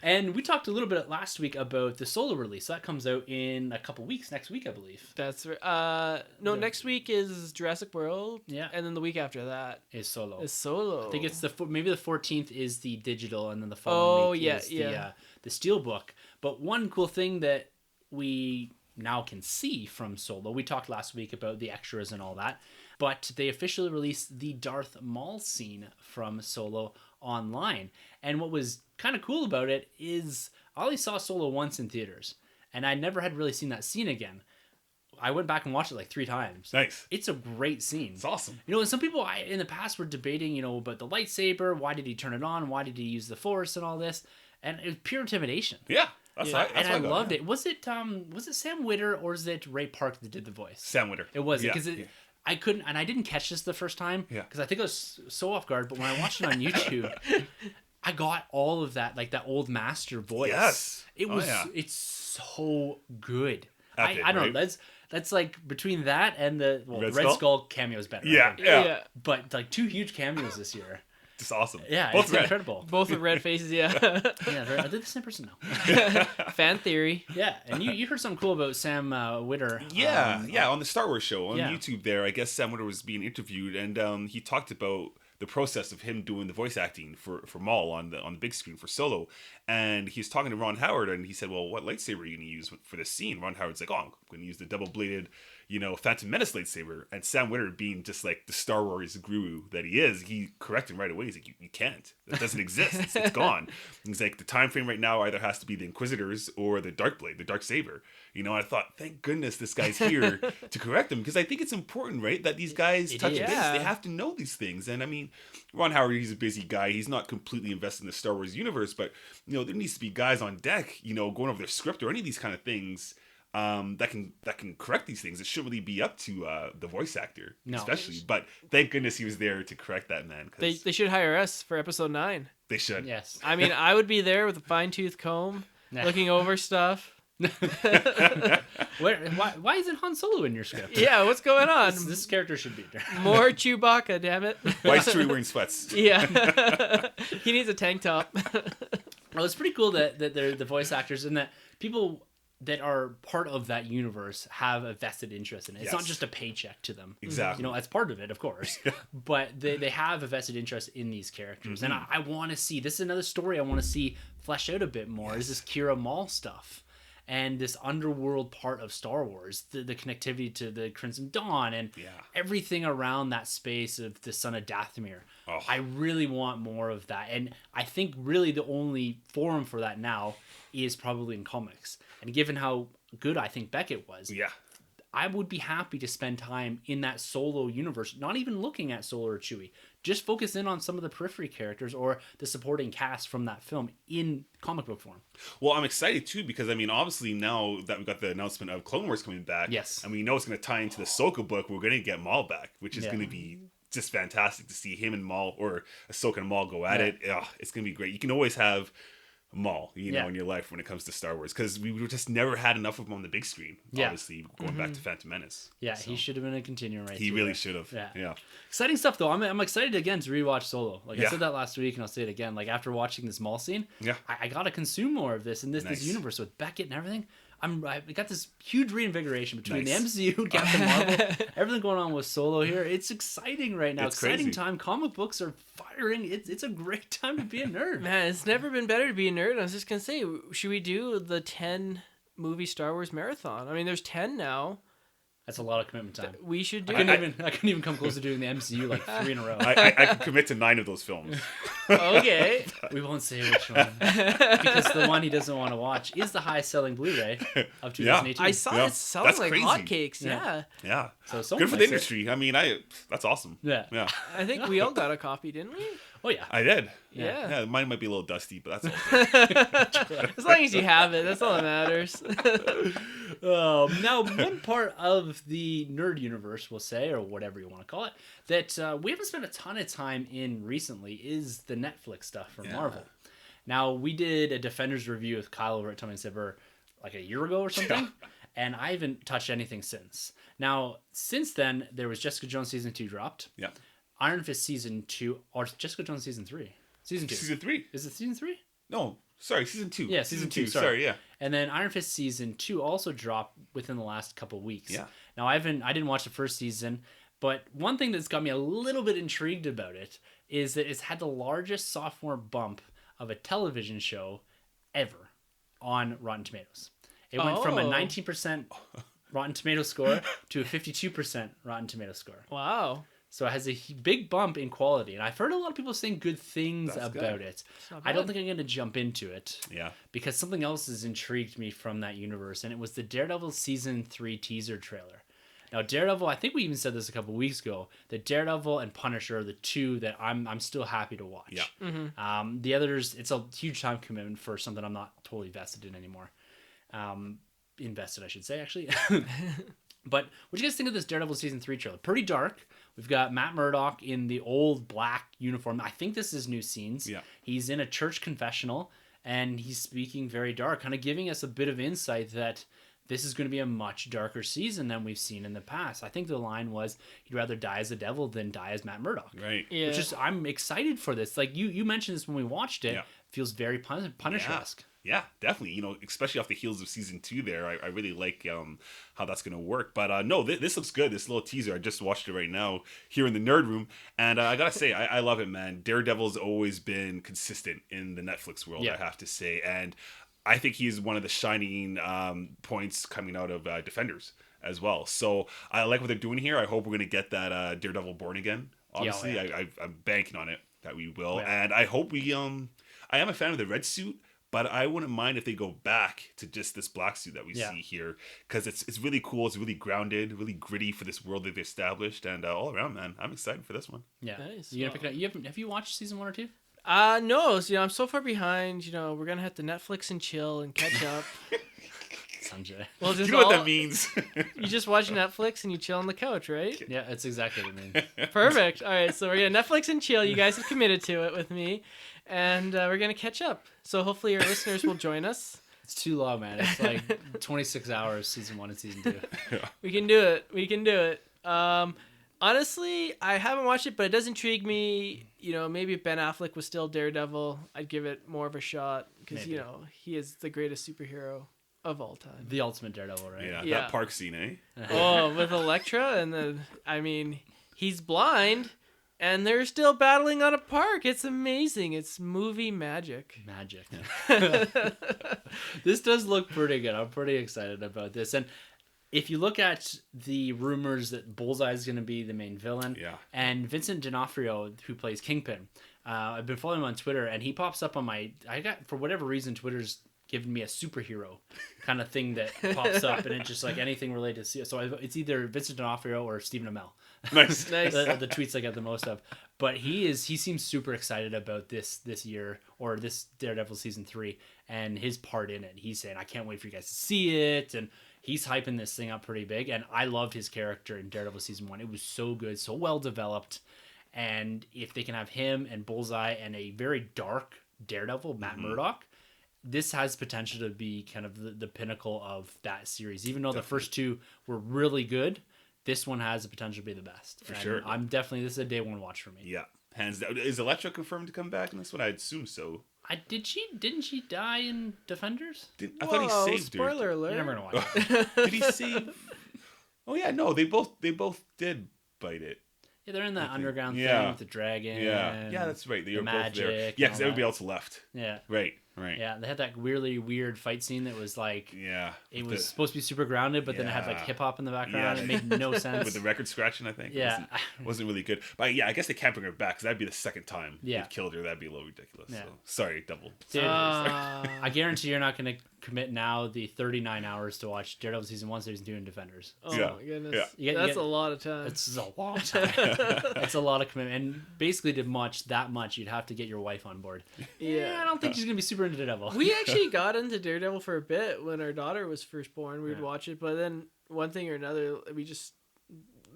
And we talked a little bit last week about the solo release. That comes out in a couple weeks, next week, I believe. That's right. No, next week is Jurassic World. Yeah. And then the week after that Is solo. is Solo. I think it's maybe the 14th is the digital, and then the following week yeah, is yeah. the steelbook. But one cool thing that we now can see from Solo, we talked last week about the extras and all that, but they officially released the Darth Maul scene from Solo online. And what was kind of cool about it is I only saw Solo once in theaters, and I never had really seen that scene again. I went back and watched it like 3 times. Nice. It's a great scene. It's awesome. Some people in the past were debating, about the lightsaber. Why did he turn it on? Why did he use the Force and all this? And it was pure intimidation. Yeah. That's Yeah. right. And I loved it. Was it Sam Witter or is it Ray Park that did the voice? Sam Witter. It was Yeah, because yeah. I couldn't, and I didn't catch this the first time Yeah. because I think I was so off guard. But when I watched it on YouTube, I got all of that, like that old master voice. Yes. It was. yeah. It's so good. Epic, I don't know. right? That's like between that and the Red Red Skull? Skull cameo is better. I Yeah. think. Yeah. But like 2 huge cameos this year. Just awesome. Yeah, Both it's red. incredible. Both with red faces, yeah. Yeah, are they the same person now? Fan theory. Yeah, and you heard something cool about Sam Witter. Yeah, on the Star Wars show on yeah. YouTube there, I guess Sam Witter was being interviewed, and he talked about the process of him doing the voice acting for Maul on the big screen for Solo. And he's talking to Ron Howard, and he said, well, what lightsaber are you going to use for this scene? Ron Howard's like, I'm going to use the double-bladed, Phantom Menace lightsaber. And Sam Witter, being just like the Star Wars guru that he is, he corrected him right away. He's like, you can't. That doesn't exist. It's gone. He's like, the time frame right now either has to be the Inquisitors or the Darkblade, the Dark Saber. I thought, thank goodness this guy's here to correct him, because I think it's important, right, that these guys touch base. Yeah. They have to know these things. And I mean, Ron Howard, he's a busy guy. He's not completely invested in the Star Wars universe, but there needs to be guys on deck, going over their script or any of these kind of things that can correct these things. It shouldn't really be up to the voice actor, especially. But thank goodness he was there to correct that, man. They should hire us for episode 9. They should. Yes. I mean, I would be there with a fine-tooth comb, looking over stuff. Why isn't Han Solo in your script? Yeah, what's going on? This character should be there. More Chewbacca, damn it. Why is Chewie wearing sweats? Yeah. He needs a tank top. Well, it's pretty cool that they're the voice actors and that people that are part of that universe have a vested interest in it. It's not Yes. just a paycheck to them. Exactly. That's part of it, of course. But they have a vested interest in these characters. Mm-hmm. And I want to see, this is another story I want to see fleshed out a bit more, is this Kira Maul stuff. and this underworld part of Star Wars, the connectivity to the Crimson Dawn and everything around that space of the son of Dathomir. Oh. I really want more of that. And I think really the only forum for that now is probably in comics. And given how good I think Beckett was, I would be happy to spend time in that Solo universe, not even looking at Solo or Chewie. Just focus in on some of the periphery characters or the supporting cast from that film in comic book form. Well, I'm excited too because, I mean, obviously now that we've got the announcement of Clone Wars coming back, and we know it's going to tie into the Ahsoka book, we're going to get Maul back, which is going to be just fantastic to see him and Maul, or Ahsoka and Maul, go at it. Ugh, it's going to be great. You can always have Maul, you know, in your life when it comes to Star Wars, because we just never had enough of him on the big screen. Obviously, going back to Phantom Menace. Yeah, so he should have been a continuing right. He really should have. Yeah. Exciting stuff though. I'm excited again to rewatch Solo. Like I said that last week, and I'll say it again. Like after watching this Maul scene, I gotta consume more of this in this universe with Beckett and everything. I got this huge reinvigoration between the MCU, Captain Marvel, everything going on with Solo here. It's exciting right now. It's exciting crazy time. Comic books are firing. It's a great time to be a nerd. Man, it's never been better to be a nerd. I was just gonna say, should we do the 10 movie Star Wars marathon? I mean, there's 10 now. That's a lot of commitment time. We should do. I couldn't even come close to doing the MCU like 3 in a row. I can commit to 9 of those films. Okay. We won't say which one, because the one he doesn't want to watch is the highest selling Blu-ray of 2018. I saw it selling like hotcakes. Yeah. So good for the industry. I mean, that's awesome. Yeah. I think we all got a copy, didn't we? Oh yeah, I did. Yeah, mine might be a little dusty, but that's all. As long as you have it, that's all that matters. Now, one part of the nerd universe, we'll say, or whatever you want to call it, that we haven't spent a ton of time in recently is the Netflix stuff from Marvel. Now, we did a Defenders review with Kyle over at Tommy and Sipper like a year ago or something, and I haven't touched anything since. Now, since then, there was Jessica Jones Season 2 dropped. Yeah. Iron Fist Season 2, or Jessica Jones Season 3. Season 2. Season 3. Is it Season 3? No, sorry, Season 2. Yeah, Season 2. Sorry, yeah. And then Iron Fist Season 2 also dropped within the last couple weeks. Yeah. Now, I didn't watch the first season, but one thing that's got me a little bit intrigued about it is that it's had the largest sophomore bump of a television show ever on Rotten Tomatoes. It went from a 19% Rotten Tomato score to a 52% Rotten Tomato score. Wow. So it has a big bump in quality, and I've heard a lot of people saying good things about it. I don't think I'm going to jump into it. Yeah. Because something else has intrigued me from that universe, and it was the Daredevil Season 3 teaser trailer. Now, Daredevil, I think we even said this a couple weeks ago, that Daredevil and Punisher are the two that I'm still happy to watch. Yeah. Mm-hmm. The others, it's a huge time commitment for something I'm not totally vested in anymore. Invested, I should say, actually. But what do you guys think of this Daredevil Season 3 trailer? Pretty dark. We've got Matt Murdock in the old black uniform. I think this is new scenes. Yeah. He's in a church confessional, and he's speaking very dark, kind of giving us a bit of insight that this is going to be a much darker season than we've seen in the past. I think the line was, he'd rather die as a devil than die as Matt Murdock. Right. Yeah. Which is, I'm excited for this. Like, you mentioned this when we watched it. Yeah. Feels very Punisher-esque. Yeah, definitely. You know, especially off the heels of Season 2 there. I really like how that's going to work. But no, this looks good. This little teaser. I just watched it right now here in the Nerd Room. And I got to say, I love it, man. Daredevil's always been consistent in the Netflix world, I have to say. And I think he's one of the shining points coming out of Defenders as well. So I like what they're doing here. I hope we're going to get that Daredevil Born Again. Obviously, I'm banking on it that we will. And I hope we... I am a fan of the red suit, but I wouldn't mind if they go back to just this black suit that we see here, because it's really cool. It's really grounded, really gritty for this world they've established, and all around, man, I'm excited for this one. Yeah, nice. You gonna pick it up? Have you watched Season 1 or 2? No. So, I'm so far behind. We're gonna have to Netflix and chill and catch up. Sunjay. Well, you know what that means. You just watch Netflix and you chill on the couch, right? Yeah, that's exactly what it means. Perfect. All right, so we're gonna Netflix and chill. You guys have committed to it with me, and we're gonna catch up. So hopefully your listeners will join us. It's too long, man. It's like 26 hours, Season 1 and Season 2. We can do it. Honestly, I haven't watched it, but it does intrigue me. Maybe if Ben Affleck was still Daredevil, I'd give it more of a shot, because he is the greatest superhero of all time. The ultimate Daredevil, right? Yeah. That park scene, eh? Oh, with Elektra, and he's blind, and they're still battling on a park. It's amazing. It's movie magic. Magic. This does look pretty good. I'm pretty excited about this. And if you look at the rumors that Bullseye is going to be the main villain, and Vincent D'Onofrio, who plays Kingpin, I've been following him on Twitter, and he pops up on for whatever reason, Twitter's given me a superhero kind of thing that pops up, and it's just like anything related to. So it's either Vincent D'Onofrio or Stephen Amell. Nice. The tweets I get the most of. But he seems super excited about this year, or this Daredevil season 3, and his part in it. He's saying, I can't wait for you guys to see it, and he's hyping this thing up pretty big. And I loved his character in Daredevil season 1. It was so good, so well developed. And if they can have him and Bullseye and a very dark Daredevil, Matt Murdock, this has potential to be kind of the pinnacle of that series. Even though the first two were really good, this one has the potential to be the best. For sure. This is a day one watch for me. Yeah, hands down. Is Elektra confirmed to come back in this one? I'd assume so. Didn't she die in Defenders? I thought he saved her. Spoiler alert. You're never gonna watch it. Did he save? Oh yeah, no, they both did bite it. Yeah, they're in that underground thing with the dragon. Yeah, that's right. They were both there. magic Yeah, and because all everybody that. else left. Yeah. Right. Yeah, they had that really weird fight scene that was like, Yeah. it was supposed to be super grounded, but then it had like hip hop in the background. Yeah. It made no sense. With the record scratching, I think. Yeah. It wasn't really good. But yeah, I guess they can't bring her back because that'd be the second time they've killed her. That'd be a little ridiculous. Yeah. So, sorry, double. Dude, I guarantee you're not going to commit now the 39 hours to watch Daredevil season 1, season 2, and Defenders. Oh Yeah. my goodness. Yeah. That's a lot of time. It's a long time. It's a lot of commitment. And basically to watch that much, you'd have to get your wife on board. Yeah. I don't think she's going to be super into Daredevil. We actually got into Daredevil for a bit when our daughter was first born. We would watch it, but then one thing or another,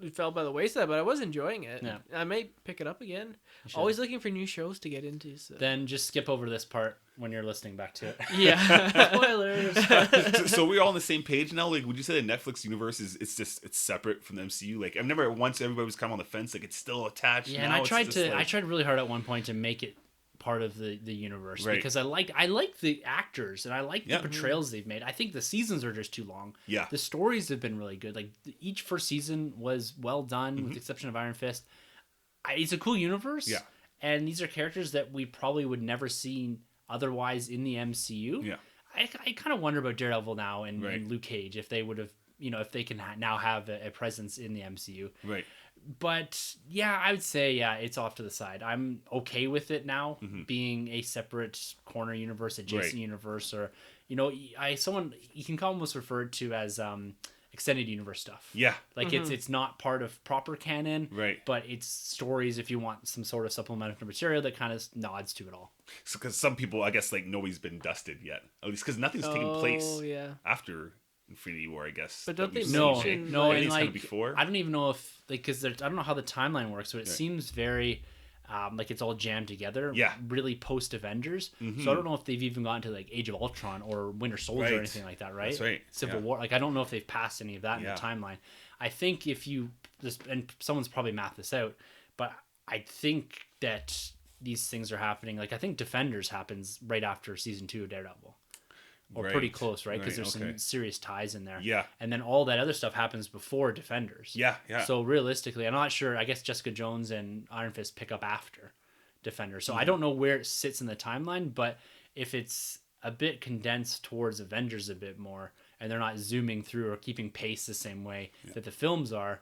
we fell by the wayside, but I was enjoying it. Yeah. I may pick it up again. Always looking for new shows to get into. So. Then just skip over this part when you're listening back to it. Yeah. Spoilers. So we're all on the same page now. Like, would you say the Netflix universe it's separate from the MCU? Like, I remember once everybody was kind of on the fence, like it's still attached. Yeah, now and I tried really hard at one point to make it part of the universe, Right. because I like the actors and I like the portrayals they've made. I think the seasons are just too long. Yeah. The stories have been really good. Like each first season was well done, with the exception of Iron Fist. It's a cool universe. Yeah. And these are characters that we probably would never see otherwise in the MCU. Yeah. I kind of wonder about Daredevil now and, Right. and Luke Cage, if they would have, if they can now have a presence in the MCU. Right. But yeah, I would say it's off to the side. I'm okay with it now being a separate corner universe, adjacent universe, or you can almost refer it to as extended universe stuff. Yeah. Like it's not part of proper canon, Right. but it's stories if you want some sort of supplemental material that kind of nods to it all. So, because some people, I guess, like nobody's been dusted yet, at least because nothing's taken place after Infinity War, I guess. But don't that we've they seen, mention- right? No, I think and it's kinda like before. I don't even know if because I don't know how the timeline works, so it seems very like it's all jammed together. Yeah. Really post Avengers. So I don't know if they've even gotten to like Age of Ultron or Winter Soldier Right. or anything like that, right? That's right. Civil Yeah. War. Like I don't know if they've passed any of that in Yeah. the timeline. I think if you just, and someone's probably mapped this out, but I think that these things are happening. Like I think Defenders happens right after season 2 of Daredevil. Or pretty Right. close, right? Because Right, there's okay. some serious ties in there. Yeah. And then all that other stuff happens before Defenders. Yeah. Yeah. So realistically, I'm not sure. I guess Jessica Jones and Iron Fist pick up after Defenders. So I don't know where it sits in the timeline, but if it's a bit condensed towards Avengers a bit more, and they're not zooming through or keeping pace the same way that the films are,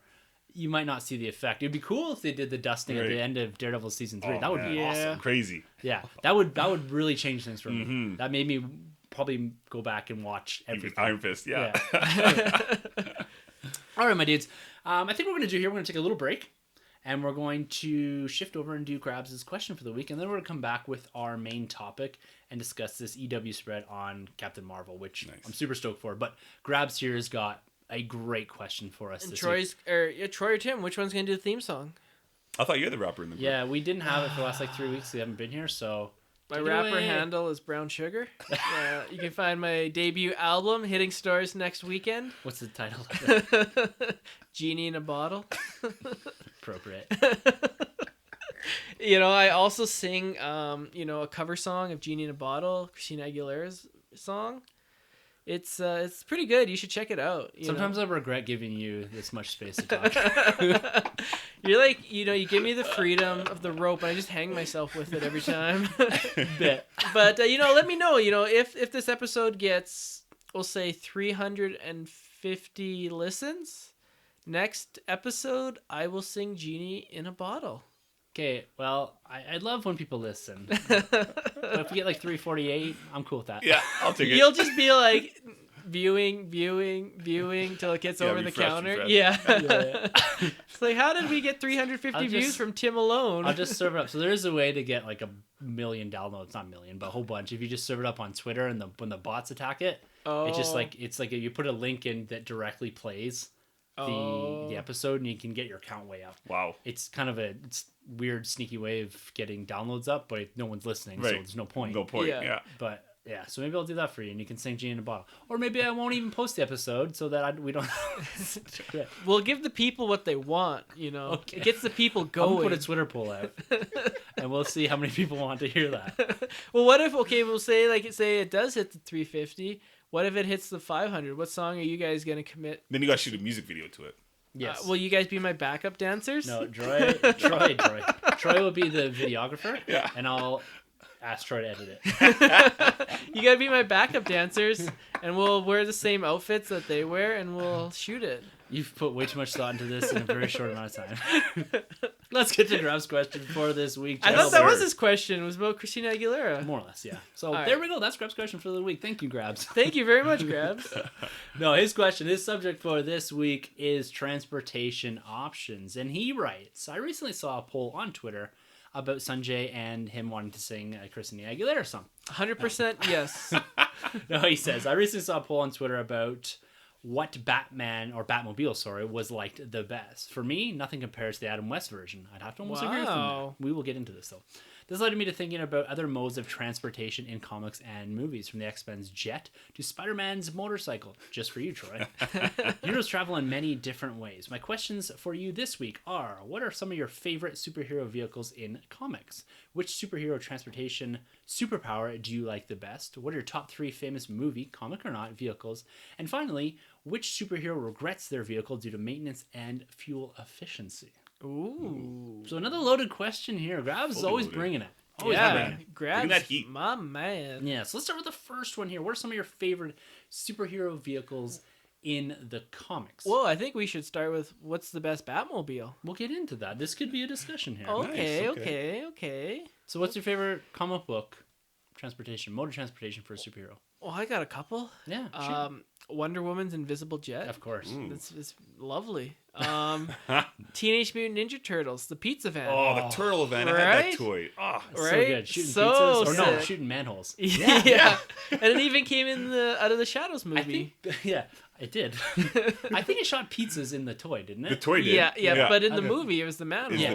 you might not see the effect. It'd be cool if they did the dusting at the end of Daredevil season 3. Oh, that would man. be awesome. Crazy. Yeah, that would really change things for me. That made me probably go back and watch everything. Iron Fist. Yeah. All right, my dudes. I think what we're going to do here, we're going to take a little break, and we're going to shift over and do Krabs' question for the week, and then we're going to come back with our main topic and discuss this EW spread on Captain Marvel, which I'm super stoked for. But Grabs here has got a great question for us And this week. Troy or Tim, which one's going to do the theme song? I thought you're the rapper in the group. Yeah, we didn't have it for the last 3 weeks. We haven't been here, so... My Take it rapper away. handle is Brown Sugar. You can find my debut album hitting stores next weekend. What's the title of it? Genie in a Bottle. Appropriate. I also sing, a cover song of Genie in a Bottle, Christina Aguilera's song. It's pretty good. You should check it out. Sometimes I regret giving you this much space to talk. You're like, you give me the freedom of the rope, and I just hang myself with it every time. But let me know. If this episode gets, we'll say 350 listens, next episode I will sing Genie in a Bottle. Okay, well, I love when people listen. But if we get like 348, I'm cool with that. Yeah, I'll take it. You'll just be like viewing till it gets over the counter. Refresh. Yeah. It's like, how did we get 350 views from Tim alone? I'll just serve it up. So there is a way to get like 1 million downloads, not a million, but a whole bunch. If you just serve it up on Twitter and when the bots attack it, it's just like you put a link in that directly plays the episode, and you can get your count way up. Wow. It's kind of a weird, sneaky way of getting downloads up, but no one's listening, so there's no point. No point, yeah. But yeah, so maybe I'll do that for you, and you can sing Genie in a Bottle. Or maybe I won't even post the episode so that we don't... We'll give the people what they want, Okay. It gets the people going. I'm going to put a Twitter poll out, and we'll see how many people want to hear that. Well, what if, we'll say it does hit the 350. What if it hits the 500? What song are you guys going to commit? Then you got to shoot a music video to it. Yes. Will you guys be my backup dancers? No, Troy will be the videographer, and I'll ask Troy to edit it. You gotta be my backup dancers, and we'll wear the same outfits that they wear, and we'll shoot it. You've put way too much thought into this in a very short amount of time. Let's get to Grab's question for this week. I thought that was his question. It was about Christina Aguilera. More or less, yeah. So there we go. That's Grab's question for the week. Thank you, Grabs. Thank you very much, Grabs. No, his subject for this week is transportation options. And he writes, I recently saw a poll on Twitter about Sunjay and him wanting to sing a Christina Aguilera song. 100% yes. No, he says, I recently saw a poll on Twitter about what Batmobile was liked the best. For me, nothing compares to the Adam West version. I'd have to almost agree with him there. We will get into this, though. This led me to thinking about other modes of transportation in comics and movies, from the X-Men's jet to Spider-Man's motorcycle. Just for you, Troy. Heroes travel in many different ways. My questions for you this week are, what are some of your favorite superhero vehicles in comics? Which superhero transportation superpower do you like the best? What are your top 3 famous movie, comic or not, vehicles? And finally, which superhero regrets their vehicle due to maintenance and fuel efficiency? Ooh. So another loaded question here. Grabs is always bringing it. Grabs, that heat. My man. Yeah, so let's start with the first one here. What are some of your favorite superhero vehicles in the comics? Well, I think we should start with what's the best Batmobile. We'll get into that. This could be a discussion here. Okay, Nice, okay. So what's your favorite comic book motor transportation for a superhero? Well, I got a couple. Yeah, sure. Wonder Woman's invisible jet. Of course. It's lovely. Teenage Mutant Ninja Turtles, the pizza van. Oh, the turtle van. I had that toy. Oh, So right? good. Shooting So pizzas. Or no, sick. shooting manholes. Yeah. And it even came in the Out of the Shadows movie. It did. I think it shot pizzas in the toy, didn't it? the toy did. Yeah, but in the movie it was the manholes. Yeah,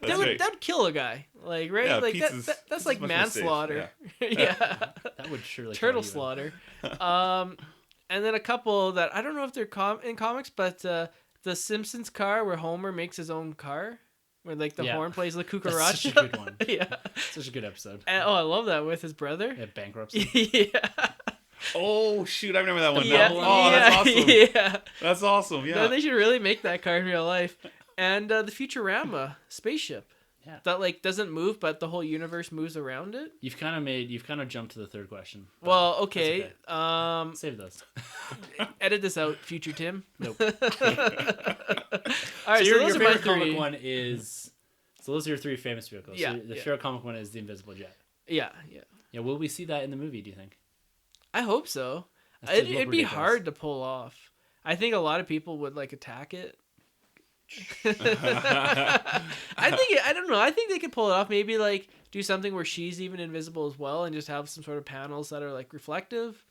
that's That right. would kill a guy. Like, right? Yeah, like pizzas- that's pizzas like much more safe, manslaughter. Yeah. That would surely Turtle kill you, slaughter. And then a couple that I don't know if they're in comics, but the Simpsons car where Homer makes his own car, where like the horn plays the cucaracha. That's such a good one. Yeah. Such a good episode. And, I love that with his brother. Yeah, bankruptcy. Yeah. Oh, shoot. I remember that one. Yeah. Oh, that's awesome. Yeah. That's awesome. Yeah. No, they should really make that car in real life. And the Futurama spaceship. Yeah. That like doesn't move, but the whole universe moves around it. You've kind of jumped to the third question. Well, okay. Save those. Edit this out, future Tim. Nope. All right, So your those are my favorite comic three. one is. So those are your 3 famous vehicles. Yeah, So the favorite comic one is the Invisible Jet. Yeah. Yeah. Will we see that in the movie? Do you think? I hope so. That's It'd ridiculous. be hard to pull off. I think a lot of people would like attack it. I don't know. I think they could pull it off. Maybe like do something where she's even invisible as well, and just have some sort of panels that are like reflective.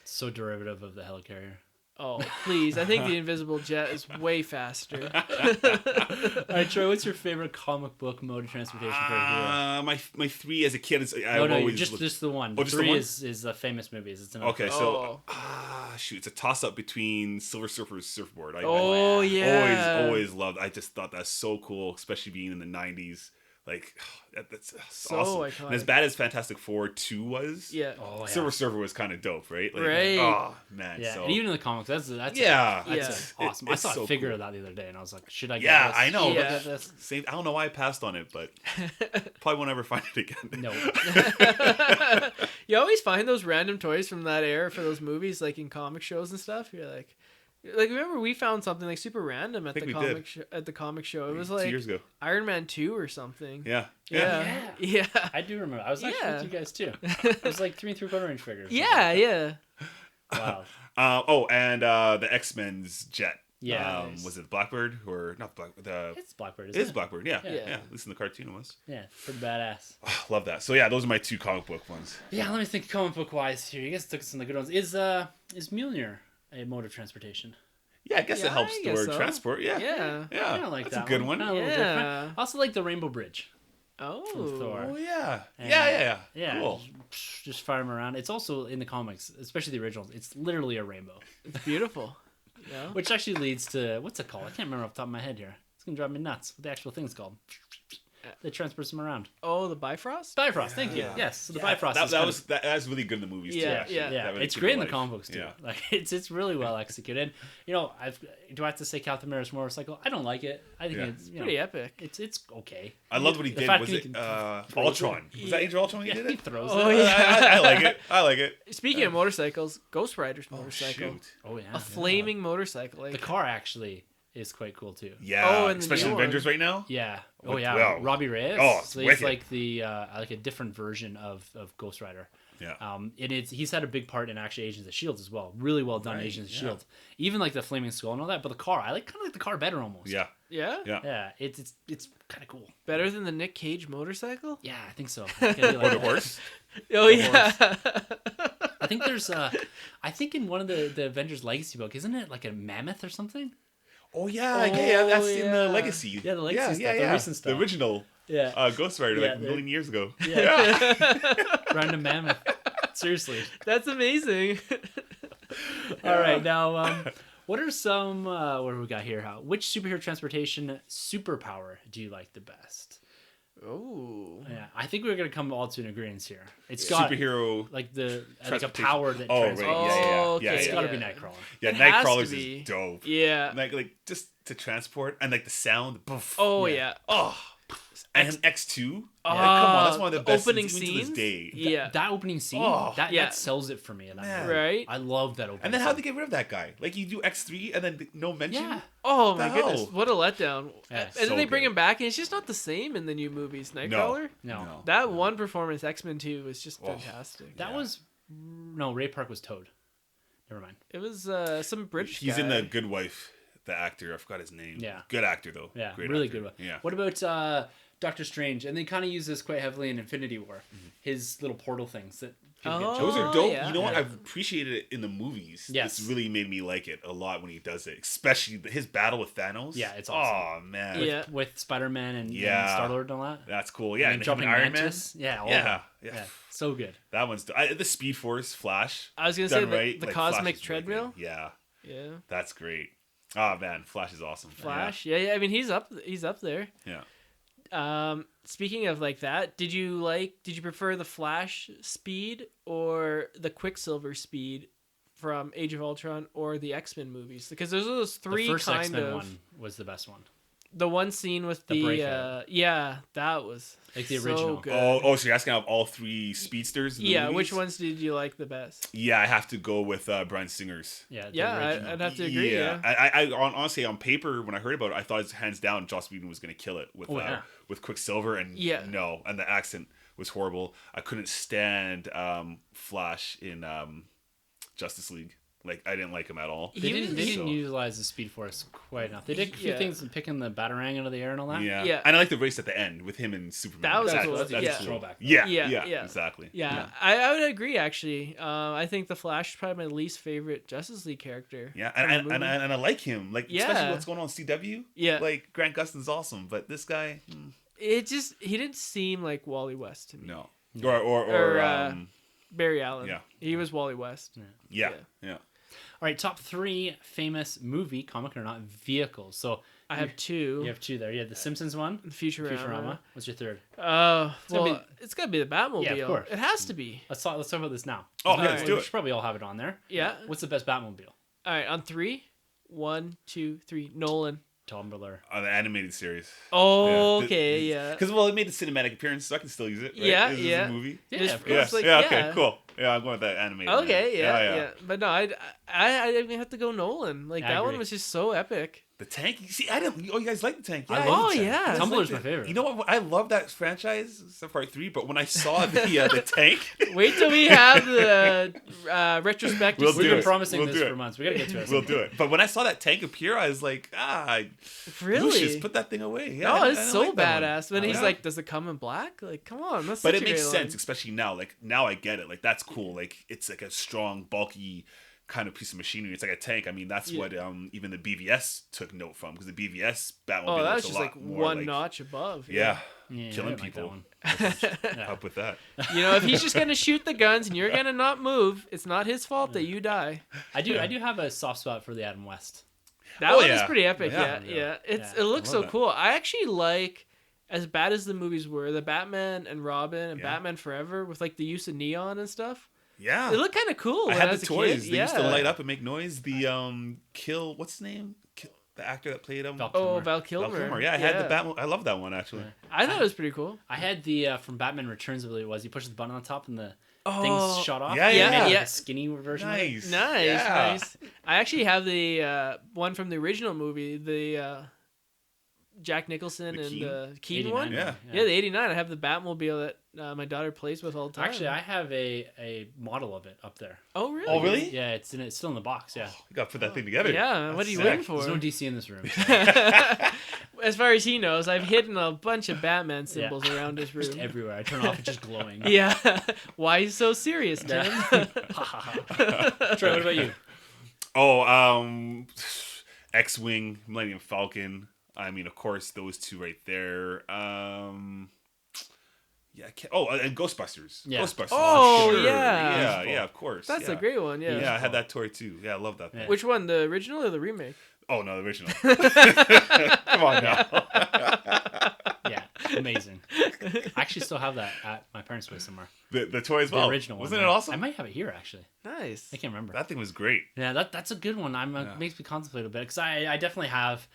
So derivative of the helicarrier. Oh, please! I think the invisible jet is way faster. All right, Troy. What's your favorite comic book mode of transportation for a hero? My 3 as a kid is Just the one. Oh, just the 3 one? is a famous movies. It's another. Okay, so shoot, it's a toss up between Silver Surfer's surfboard. I yeah. always loved. I just thought that's so cool, especially being in the 90s Like that's So awesome. iconic. And as bad as Fantastic Four 2 was, Yeah. Oh, yeah. Silver Surfer was kind of dope, right? Like, Right. Oh man. Yeah, So and even in the comics, that's yeah, that's Yeah. awesome. I it's saw so a figure cool. of that the other day, and I was like, should I get Yeah, this? I know. Should I Yeah. get this? Same. I don't know why I passed on it, but probably won't ever find it again. No. You always find those random toys from that era for those movies, like in comic shows and stuff. You're like remember we found something like super random at think the we did. comic show. It was 2 like years ago. Iron Man 2 or something. Yeah. Yeah. I do remember. I was actually Yeah. with you guys too. It was like 3 3/4 inch figures. Yeah. Wow. And the X-Men's jet. Yeah. Nice. Was it Blackbird or not Blackbird? It's Blackbird, It isn't is Blackbird. Yeah. Yeah. Yeah. At least in the cartoon it was. Yeah, pretty badass. Love that. So yeah, those are my 2 comic book ones. Yeah, let me think comic book wise here. You guys took some of the good ones. Is Mjolnir a mode of transportation? Yeah, I guess Yeah, it helps I guess store so. transport. Yeah. Yeah. Yeah. I don't like That's that a good one. Kinda a little Yeah. different. I also like the Rainbow Bridge from Oh. Thor. Oh yeah. And- Yeah. Cool. Just fire them around. It's also in the comics, especially the originals. It's literally a rainbow, It's beautiful. Yeah. which actually leads to what's it called? I can't remember off the top of my head here. It's gonna drive me nuts. What the actual thing's called? They transport them around. Oh, the Bifrost? Bifrost. Thank you. Yeah. Yes, so the Yeah, Bifrost. that was really good in the movies too. Yeah, Actually. yeah. Yeah, That really it's came great to in the life. comic books too. Yeah. Like it's really well executed. You know, do I have to say Captain America's motorcycle? I don't like it. I think Yeah. it's Pretty epic. It's okay. I loved what he The did. fact Was that it he can throw Ultron? it. Was that Age of Ultron? He Yeah, did he it. throws Oh, it. yeah. I like it. I like it. Speaking of motorcycles, Ghost Rider's motorcycle. Shoot. Oh yeah, A flaming motorcycle. Like, The car actually is quite cool too. Yeah. Oh, and the especially new Avengers one. right now. Yeah. Oh What- yeah. wow. Robbie Reyes. Oh, it's so he's wicked. like the like a different version of Ghost Rider. Yeah. And he's had a big part in actually Agents of Shield as well. Really well done, Right, Agents of yeah. Shield. Even like the flaming skull and all that. But the car, I kind of like the car better almost. Yeah. yeah? Yeah. Yeah. It's kind of cool. Better than the Nick Cage motorcycle? Yeah, I think so. I can do like Or the that. horse. Oh, yeah. I think there's I think in one of the Avengers Legacy book, isn't it like a mammoth or something? Oh yeah. That's in the yeah. Legacy. Yeah, the Legacy yeah, stuff, the recent stuff. The original Yeah. Ghost Rider, Yeah, like a million years ago. Yeah. Random mammoth. Seriously. That's amazing. All right, now what are some what do we got here? Which superhero transportation superpower do you like the best? Oh. Yeah, I think we're gonna come all to an agreement here. It's got Superhero. like the like a Transportation. power that Oh, transports. right. Yeah. Oh, okay. It's gotta yeah. be Nightcrawler. Yeah, It has to Nightcrawlers be. is dope. Yeah. Like just to transport and like the sound. Poof. Oh, Yeah. yeah. Oh. And X2. Oh, Like, come on, that's one of the best opening scenes even to scenes. this day. Yeah. That opening scene, Oh, that yeah. sells it for me. In that Man. movie. Right? I love that opening. And then how'd they scene. get rid of that guy? Like you do X3 and then no mention? Yeah. Oh, my The goodness. hell? What a letdown. Yeah, And so then they bring good. him back, and it's just not the same in the new movies. Nightcrawler? No. That one performance, X-Men 2, was just Oh. fantastic. That Yeah. was no Ray Park was Toad. Never mind. It was some British He's guy. in the Good Wife, the actor. I forgot his name. Yeah. Good actor though. Yeah, Great really actor. good one. Yeah. What about Doctor Strange? And they kind of use this quite heavily in Infinity War. His little portal things that people get Oh, Those jumped. are dope. yeah. You know what? Yeah. I've appreciated it in the movies. Yes. It's really made me like it a lot when he does it. Especially his battle with Thanos. Yeah, it's awesome. Oh man. Yeah. with Spider-Man and Yeah. Star Lord and all that. That's cool. Yeah. And And jumping him and Iron Mantis. Yeah, all Man. of Yeah. them. Yeah. Yeah, so good. That one's the Speed Force Flash. I was going to say done right. the Like, Flash cosmic is really good. treadmill. Yeah. Yeah. That's great. Oh man, Flash is awesome. Flash. Yeah. I mean, he's up there. Yeah. Speaking of like that, did you prefer the Flash speed or the Quicksilver speed from Age of Ultron or the X-Men movies? Because there's those three The first kind X-Men of one was the best one. the one scene with The the breakout. yeah, that was Like the so original. good. Oh, so you're asking out of all three speedsters? In the Yeah, movies? which ones did you like the best? Yeah, I have to go with Bryan Singer's. Yeah, the Yeah, original. I'd have to agree. Yeah. Honestly, on paper, when I heard about it, I thought it's hands down Joss Whedon was going to kill it with Oh, yeah. with Quicksilver, and Yeah. no, and the accent was horrible. I couldn't stand Flash in Justice League. Like I didn't like him at all. They didn't So- utilize the Speed Force quite enough. They did a few Yeah. things in picking the Batarang out of the air and all that. Yeah. Yeah. And I like the race at the end with him and Superman. That was That's, cool. that's, Yeah. a throwback. Yeah, Yeah, yeah, yeah. exactly. Yeah, I would agree actually. I think the Flash is probably my least favorite Justice League character. Yeah, from the and movie. I like him. Like Yeah. especially what's going on in CW. Yeah. Like Grant Gustin's awesome, but this guy, he didn't seem like Wally West to me. no. No. Or, Barry Allen. Yeah. He was Wally West. Yeah. All right, top 3 famous movie, comic or not, vehicles. So I have 2. You have 2 there. You have the Simpsons one. Futurama. What's your third? It's gotta be the Batmobile. Yeah, of course. It has to be. Let's talk about this now. Oh, yeah, let's do We it. should probably all have it on there. Yeah. What's the best Batmobile? All right, on 3. 1, 2, 3. Nolan. Tumblr. The animated series. Oh, okay, yeah. Because it made the cinematic appearance, so I can still use it. Right? Yeah, Is this yeah. a movie? Yeah, It's- of course. it's like- Okay, cool. Yeah, I'm going with that animated. Okay, man. yeah. But no, I have to go Nolan. Like Yeah, I that one agree. was just so epic. The tank. You see, I didn't. Oh, you guys like the tank? I Yeah, love Oh the tank. yeah. Tumblr's my favorite. You know what? I love that franchise, except part 3. But when I saw the tank, Wait till we have the retrospective. We'll We've do been it. promising We'll this do for it. months. We gotta get to it. we'll do it. But when I saw that tank appear, I was like, Really? Lucius, put that thing away. Yeah, No, I it's like so that one. badass. When he's Yeah. like, "Does it come in black?" Like, come on, that's. But such it a makes great sense, line. especially now. Like now, I get it. Like that's cool. Like it's like a strong, bulky kind of piece of machinery. It's like a tank. I mean, that's Yeah. what even the BVS took note from, because the BVS Batmobile Oh, that looks was a just lot like more one like, notch above. Yeah, Yeah, killing I didn't like people. that one. Yeah. Up with that. You know, if he's just gonna shoot the guns and you're gonna not move, it's not his fault that you die. I do have a soft spot for the Adam West. That Oh, one is yeah. pretty epic. Yeah. Yeah. It I looks love so that. cool. I actually like, as bad as the movies were, the Batman and Robin and Yeah. Batman Forever with like the use of neon and stuff. Yeah. It looked kind of cool. I when had was the a toys. kid. They used to Yeah. light up and make noise. The what's his name? The actor that played him. Val Oh, Kilmer. Val Kilmer. Val Kilmer. Yeah, I had the Batman. I love that one actually. I thought it was pretty cool. I had the from Batman Returns, I believe it was. He pushes the button on top and the Oh, things shot off. yeah, They yeah. made, like, Yeah. a skinny version. Of it. Nice. Nice. Yeah. I actually have the one from the original movie, the Jack Nicholson The and Keane? Keane one. 89, Yeah. Yeah, the ¡89. I have the Batmobile that my daughter plays with all the time. Actually, I have a model of it up there. Oh, really? Oh, really? Yeah, it's still in the box. Yeah. You gotta put that thing together. Yeah, what That's are you sick. waiting for? There's no DC in this room. As far as he knows, I've hidden a bunch of Batman symbols around his room. Just everywhere. I turn off, it's just glowing. Yeah. Why are you so serious, Tim? Troy, what about you? Oh, X-Wing, Millennium Falcon. I mean, of course, those two right there. Yeah. And Ghostbusters. Yeah. Ghostbusters. Oh, Sure. yeah. Yeah, of course. That's yeah. a great one, yeah. Yeah, I had that toy too. Yeah, I love that thing. Yeah. Which one, the original or the remake? Oh no, the original. Come on now. Yeah, amazing. I actually still have that at my parents' place somewhere. The toy as The well. original one. Wasn't yeah. it awesome? I might have it here, actually. Nice. I can't remember. That thing was great. Yeah, that's a good one. Makes me contemplate a bit because I definitely have,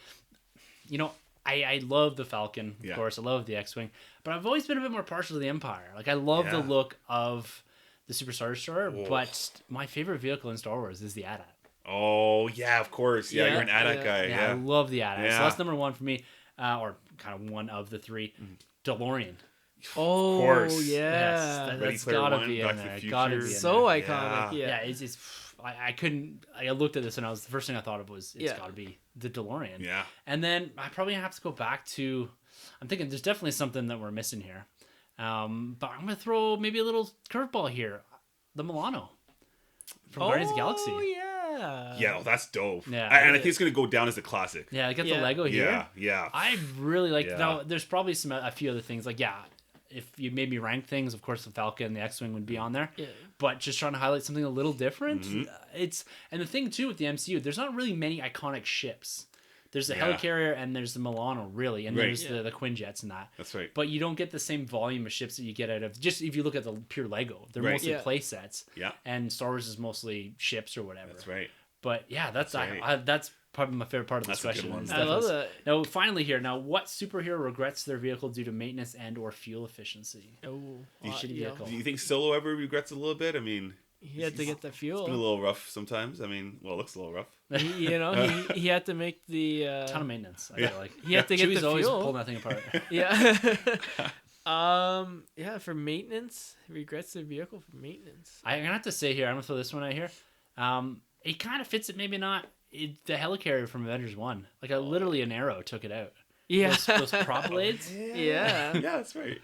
I love the Falcon, of Yeah. course. I love the X-Wing, but I've always been a bit more partial to the Empire. Like I love the Yeah. look of the Super Star Destroyer, Whoa. but my favorite vehicle in Star Wars is the AT-AT. Oh yeah, of course. Yeah, Yeah, you're an AT-AT yeah. guy. Yeah, I Yeah. love the AT-AT. So Yeah. that's number one for me, or kind of one of the three. DeLorean. Oh, course. yeah. Yes, Ready that's Player gotta One, be in Back to the there. Future. Gotta be in So there. iconic, yeah. Yeah, it's I couldn't. I looked at this and the first thing I thought of was it's Yeah. got to be the DeLorean. Yeah. And then I probably have to go back to. I'm thinking there's definitely something that we're missing here, but I'm gonna throw maybe a little curveball here, the Milano from Guardians of the Galaxy. Oh, yeah. Yeah, that's dope. Yeah. And I think it's gonna go down as a classic. Yeah, I got Yeah. the Lego here. Yeah, yeah. I really like. Yeah. Now, there's probably a few other things. Like, yeah, if you made me rank things, of course, the Falcon and the X-wing would be on there. Yeah. But just trying to highlight something a little different. Mm-hmm. And the thing too with the MCU, there's not really many iconic ships. There's the Yeah. Helicarrier and there's the Milano, really, and Right. there's the Quinjets and that. That's right. But you don't get the same volume of ships that you get out of just if you look at the pure Lego. They're Right. mostly Yeah. play sets. Yeah. And Star Wars is mostly ships or whatever. That's right. But yeah, that's right. that's probably my favorite part of this That's a good question. one. is I love definitely- that. Now, finally here. Now, what superhero regrets their vehicle due to maintenance and or fuel efficiency? Oh, Shitty yeah. vehicle. Do you think Solo ever regrets it a little bit? I mean, He had to get the it's been a fuel. little rough sometimes. I mean, well, it looks a little rough. He had to make the. Ton of maintenance. I Yeah. feel like He had to get Chewie's the always fuel. pulling that thing apart. Yeah. Yeah, for maintenance, he regrets their vehicle for maintenance. I'm gonna have to say here. I'm gonna throw this one out here. It kind of fits it, maybe not. The Helicarrier from Avengers 1. Like literally an arrow took it out. Yeah. Those prop blades. Yeah. Yeah, that's right.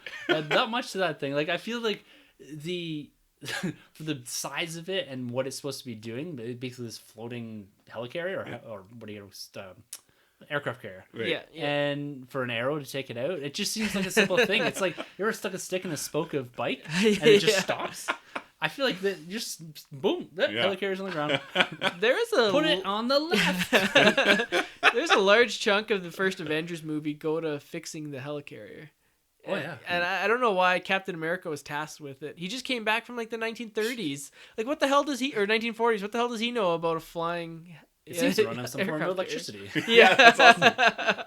Not much to that thing. Like I feel like for the size of it and what it's supposed to be doing, basically this floating helicarrier or what do you aircraft carrier. Right. Yeah. Yeah. And for an arrow to take it out, it just seems like a simple thing. It's like you ever stuck a stick in a spoke of bike and it just Yeah. stops. I feel like that just boom, that helicarrier's on the ground. There is a Put it on the left. There's a large chunk of the first Avengers movie go to fixing the helicarrier. Oh yeah. And I don't know why Captain America was tasked with it. He just came back from like the 1930s. Like what the hell does he, or 1940s? What the hell does he know about a flying? It seems to run on some form of electricity. Yeah, that's awesome.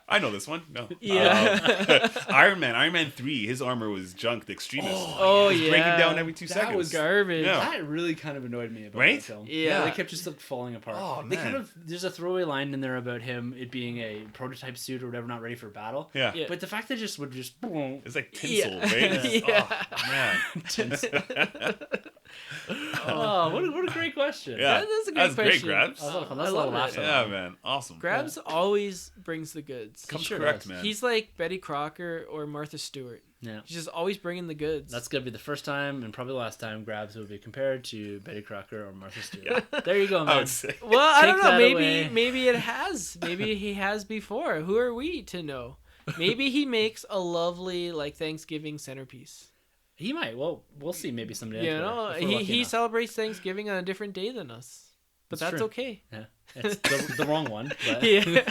I know this one. No. Yeah. Iron Man 3, his armor was junk, the extremist. Oh, yeah. Breaking down every 2 seconds. That was garbage. Yeah. That really kind of annoyed me about Right? that film. Yeah. They kept just like falling apart. Oh, They man. kind of, there's a throwaway line in there about him, it being a prototype suit or whatever, not ready for battle. Yeah. Yeah. But the fact that it just would just boom. It's like tinsel, Yeah. right? Yeah. Oh, man. Oh, what a great question. Yeah. That's a great That's great, question. Grabs. That was a lot of fun. I That's a lot of love laughs. it. Yeah, man. Awesome. Grabs always brings the goods. Comes sure correct, does. man. He's like Betty Crocker or Martha Stewart. Yeah. He's just always bringing the goods. That's going to be the first time and probably the last time Grabs will be compared to Betty Crocker or Martha Stewart. There you go, I man. would say. Well, I Take don't know. that Maybe away. maybe it has. Maybe he has before. Who are we to know? Maybe he makes a lovely like Thanksgiving centerpiece. He might. Well, we'll see maybe someday. You if know, we're lucky he enough. celebrates Thanksgiving on a different day than us. But That's that's true. okay. Yeah. It's the wrong one. But. Yeah.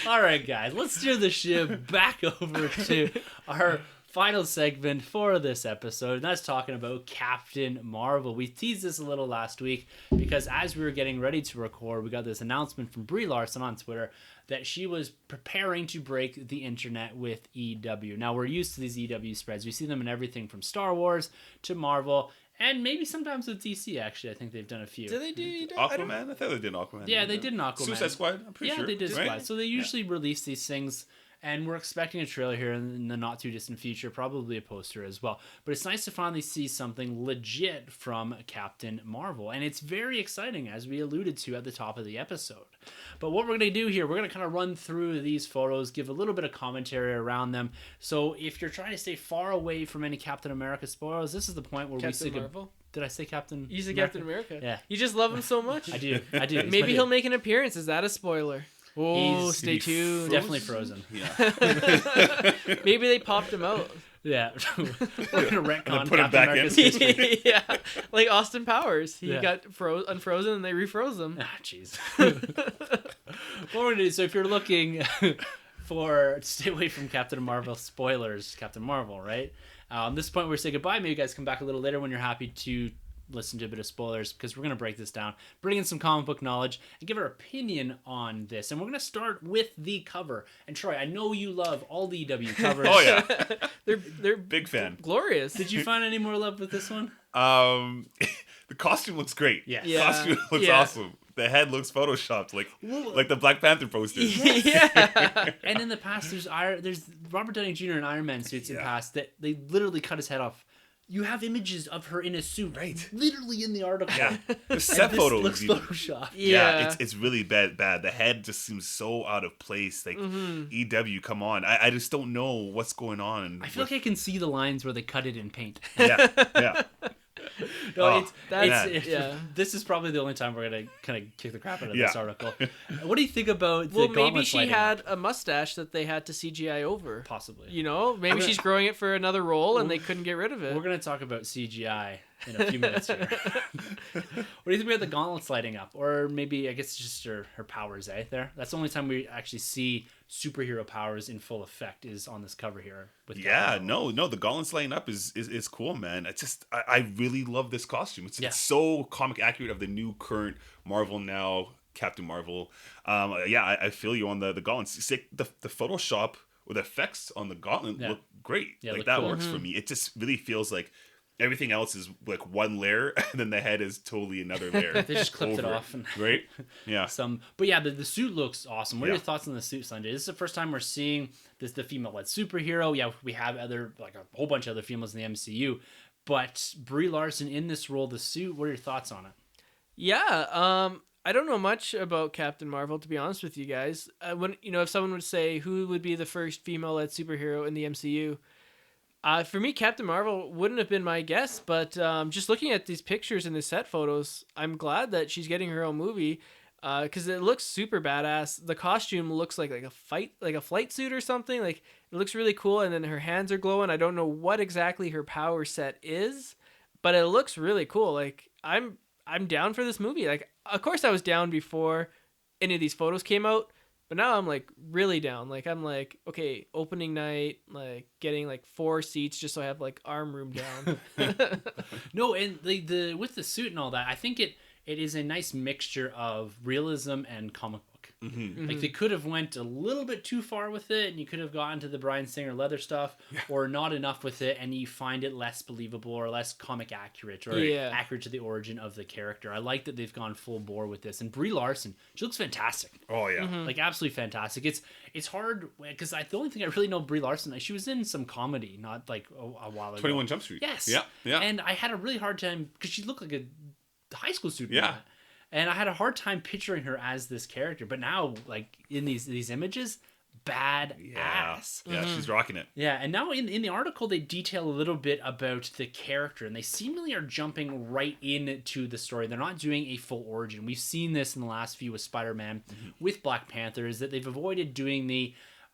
All right, guys, let's steer the ship back over to our final segment for this episode, and that's talking about Captain Marvel. We teased this a little last week because as we were getting ready to record, we got this announcement from Brie Larson on Twitter that she was preparing to break the internet with EW. Now, we're used to these EW spreads. We see them in everything from Star Wars to Marvel, and maybe sometimes with DC, actually. I think they've done a few. Do they do Aquaman? I thought they did Aquaman. Yeah, they did an Aquaman. Suicide Squad? I'm pretty sure. Yeah, they did right? Squad. So they usually release these things, and we're expecting a trailer here in the not too distant future, probably a poster as well. But it's nice to finally see something legit from Captain Marvel, and it's very exciting, as we alluded to at the top of the episode. But what we're going to do here, we're going to kind of run through these photos, give a little bit of commentary around them. So if you're trying to stay far away from any Captain America spoilers, this is the point where Captain we say Marvel? Did I say Captain? You said America? Captain America. Yeah. You just love him so much. I do. He's my Maybe dude. hell make an appearance. Is that a spoiler? Oh, He's stay tuned. Definitely Frozen. Yeah. Maybe they popped him out. Yeah. We're gonna retcon put him Captain back America's in. history. Yeah, like Austin Powers. He Yeah. got unfrozen and they refroze him. Ah, jeez. What we're gonna do, so if you're looking for stay away from Captain Marvel spoilers, Captain Marvel, right? This point we say goodbye. Maybe you guys come back a little later when you're happy to listen to a bit of spoilers, because we're going to break this down, bring in some comic book knowledge, and give our opinion on this. And we're going to start with the cover. And Troy, I know you love all the EW covers. Oh, yeah. They're Big fan. glorious. Did you find any more love with this one? The costume looks great. Yes. Yeah. Costume looks awesome. The head looks photoshopped, like the Black Panther posters. Yeah. And in the past, there's Robert Downey Jr. in Iron Man suits in the past that they literally cut his head off. You have images of her in a suit, Right? literally in the article. Yeah. The And set this photos. looks even. photoshopped. Yeah, it's really bad. The head just seems so out of place. Like EW, come on! I just don't know what's going on. I feel like I can see the lines where they cut it in paint. yeah. No, yeah. This is probably the only time we're gonna kind of kick the crap out of Yeah. this article. What do you think about the Well, maybe gauntlets she lighting had up? a mustache that they had to CGI over. Possibly. You know, maybe she's growing it for another role and they couldn't get rid of it. We're gonna talk about CGI in a few minutes here. What do you think about the gauntlets lighting up, or maybe I guess it's just her powers? There. That's the only time we actually see superhero powers in full effect is on this cover here. With Captain Marvel. No, the gauntlets lighting up is cool, man. It's just I really love this costume. It's so comic accurate of the new current Marvel now Captain Marvel. I feel you on the gauntlets. It's like the Photoshop or the effects on the gauntlet look great. Yeah, like look that cool. works for me. It just really feels like everything else is like one layer, and then the head is totally another layer. They just clipped it over off. And right? Yeah. But yeah, the suit looks awesome. What are Yeah. your thoughts on the suit, Sunjay? This is the first time we're seeing the female-led superhero. Yeah, we have a whole bunch of other females in the MCU, but Brie Larson in this role, the suit. What are your thoughts on it? Yeah, I don't know much about Captain Marvel, to be honest with you guys. If someone would say who would be the first female-led superhero in the MCU, for me, Captain Marvel wouldn't have been my guess. But just looking at these pictures and the set photos, I'm glad that she's getting her own movie because it looks super badass. The costume looks like a flight suit or something. Like it looks really cool, and then her hands are glowing. I don't know what exactly her power set is. but it looks really cool. Like I'm down for this movie. Like of course I was down before any of these photos came out, but now I'm like really down. Like I'm like, okay, opening night, like getting like 4 seats just so I have like arm room down. No, and the with the suit and all that, I think it is a nice mixture of realism and comic book. Like they could have went a little bit too far with it, and you could have gotten to the Bryan Singer leather stuff, or not enough with it, and you find it less believable or less comic accurate, or accurate to the origin of the character. I like that they've gone full bore with this, and Brie Larson, she looks fantastic. Oh yeah, like absolutely fantastic. It's hard because the only thing I really know Brie Larson, like, she was in some comedy, not like a while ago. 21 Jump Street. Yes. Yeah. And I had a really hard time because she looked like a high school student. Yeah. And I had a hard time picturing her as this character, but now, like in these images, bad ass. Yeah, she's rocking it. Yeah, and now in the article they detail a little bit about the character, and they seemingly are jumping right into the story. They're not doing a full origin. We've seen this in the last few with Spider-Man, with Black Panther, is that they've avoided doing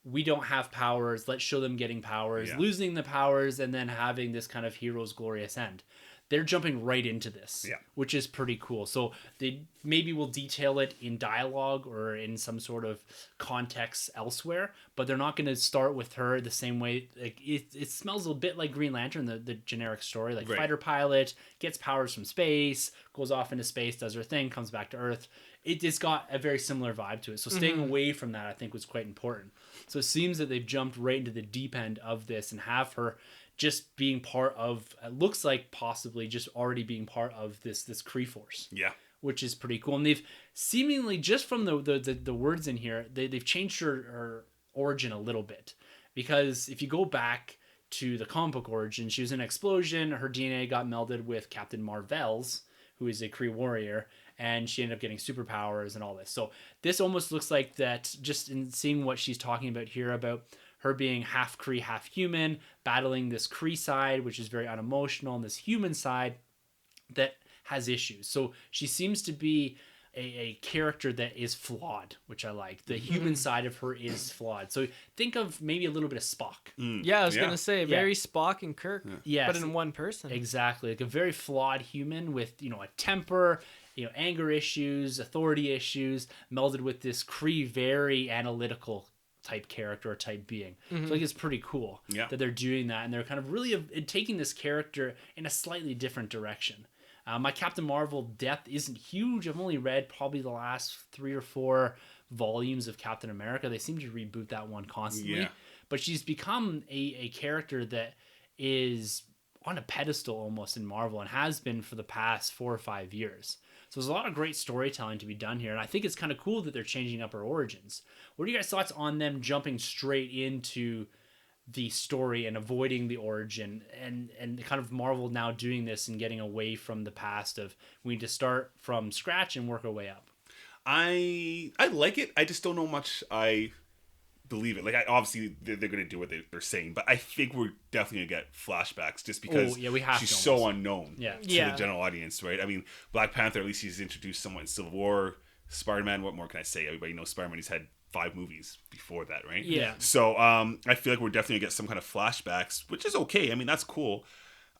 we don't have powers, let's show them getting powers, losing the powers, and then having this kind of hero's glorious end. They're jumping right into this, which is pretty cool. So they maybe will detail it in dialogue or in some sort of context elsewhere, but they're not going to start with her the same way. Like it smells a bit like Green Lantern, the generic story, like fighter pilot, gets powers from space, goes off into space, does her thing, comes back to Earth. It's got a very similar vibe to it. So staying away from that, I think, was quite important. So it seems that they've jumped right into the deep end of this and have her just being part of, it looks like possibly just already being part of this Kree force. Yeah. Which is pretty cool. And they've seemingly, just from the words in here, they've changed her origin a little bit. Because if you go back to the comic book origin, she was in an explosion, her DNA got melded with Captain Marvel's, who is a Kree warrior, and she ended up getting superpowers and all this. So this almost looks like that, just in seeing what she's talking about here, about her being half Kree, half human, battling this Kree side, which is very unemotional, and this human side that has issues. So she seems to be a character that is flawed, which I like. The human side of her is flawed. So think of maybe a little bit of Spock. Yeah, I was going to say, very Spock and Kirk, but in one person. Exactly. Like a very flawed human with, a temper, anger issues, authority issues, melded with this Kree very analytical type character or type being. So I think it's pretty cool that they're doing that, and they're kind of really taking this character in a slightly different direction. My Captain Marvel depth isn't huge. I've only read probably the last 3 or 4 volumes of Captain America. They seem to reboot that one constantly. But she's become a character that is on a pedestal almost in Marvel, and has been for the past 4 or 5 years. So there's a lot of great storytelling to be done here, and I think it's kind of cool that they're changing up her origins. What are you guys' thoughts on them jumping straight into the story and avoiding the origin, and kind of Marvel now doing this and getting away from the past of we need to start from scratch and work our way up? I like it. I just don't know much I believe it. Like, obviously they're going to do what they're saying, but I think we're definitely going to get flashbacks just because she's so unknown to the general audience, right? I mean, Black Panther, at least he's introduced somewhat in Civil War. Spider-Man, what more can I say? Everybody knows Spider-Man. He's had 5 movies before that, right? Yeah. So I feel like we're definitely going to get some kind of flashbacks, which is okay. I mean, that's cool.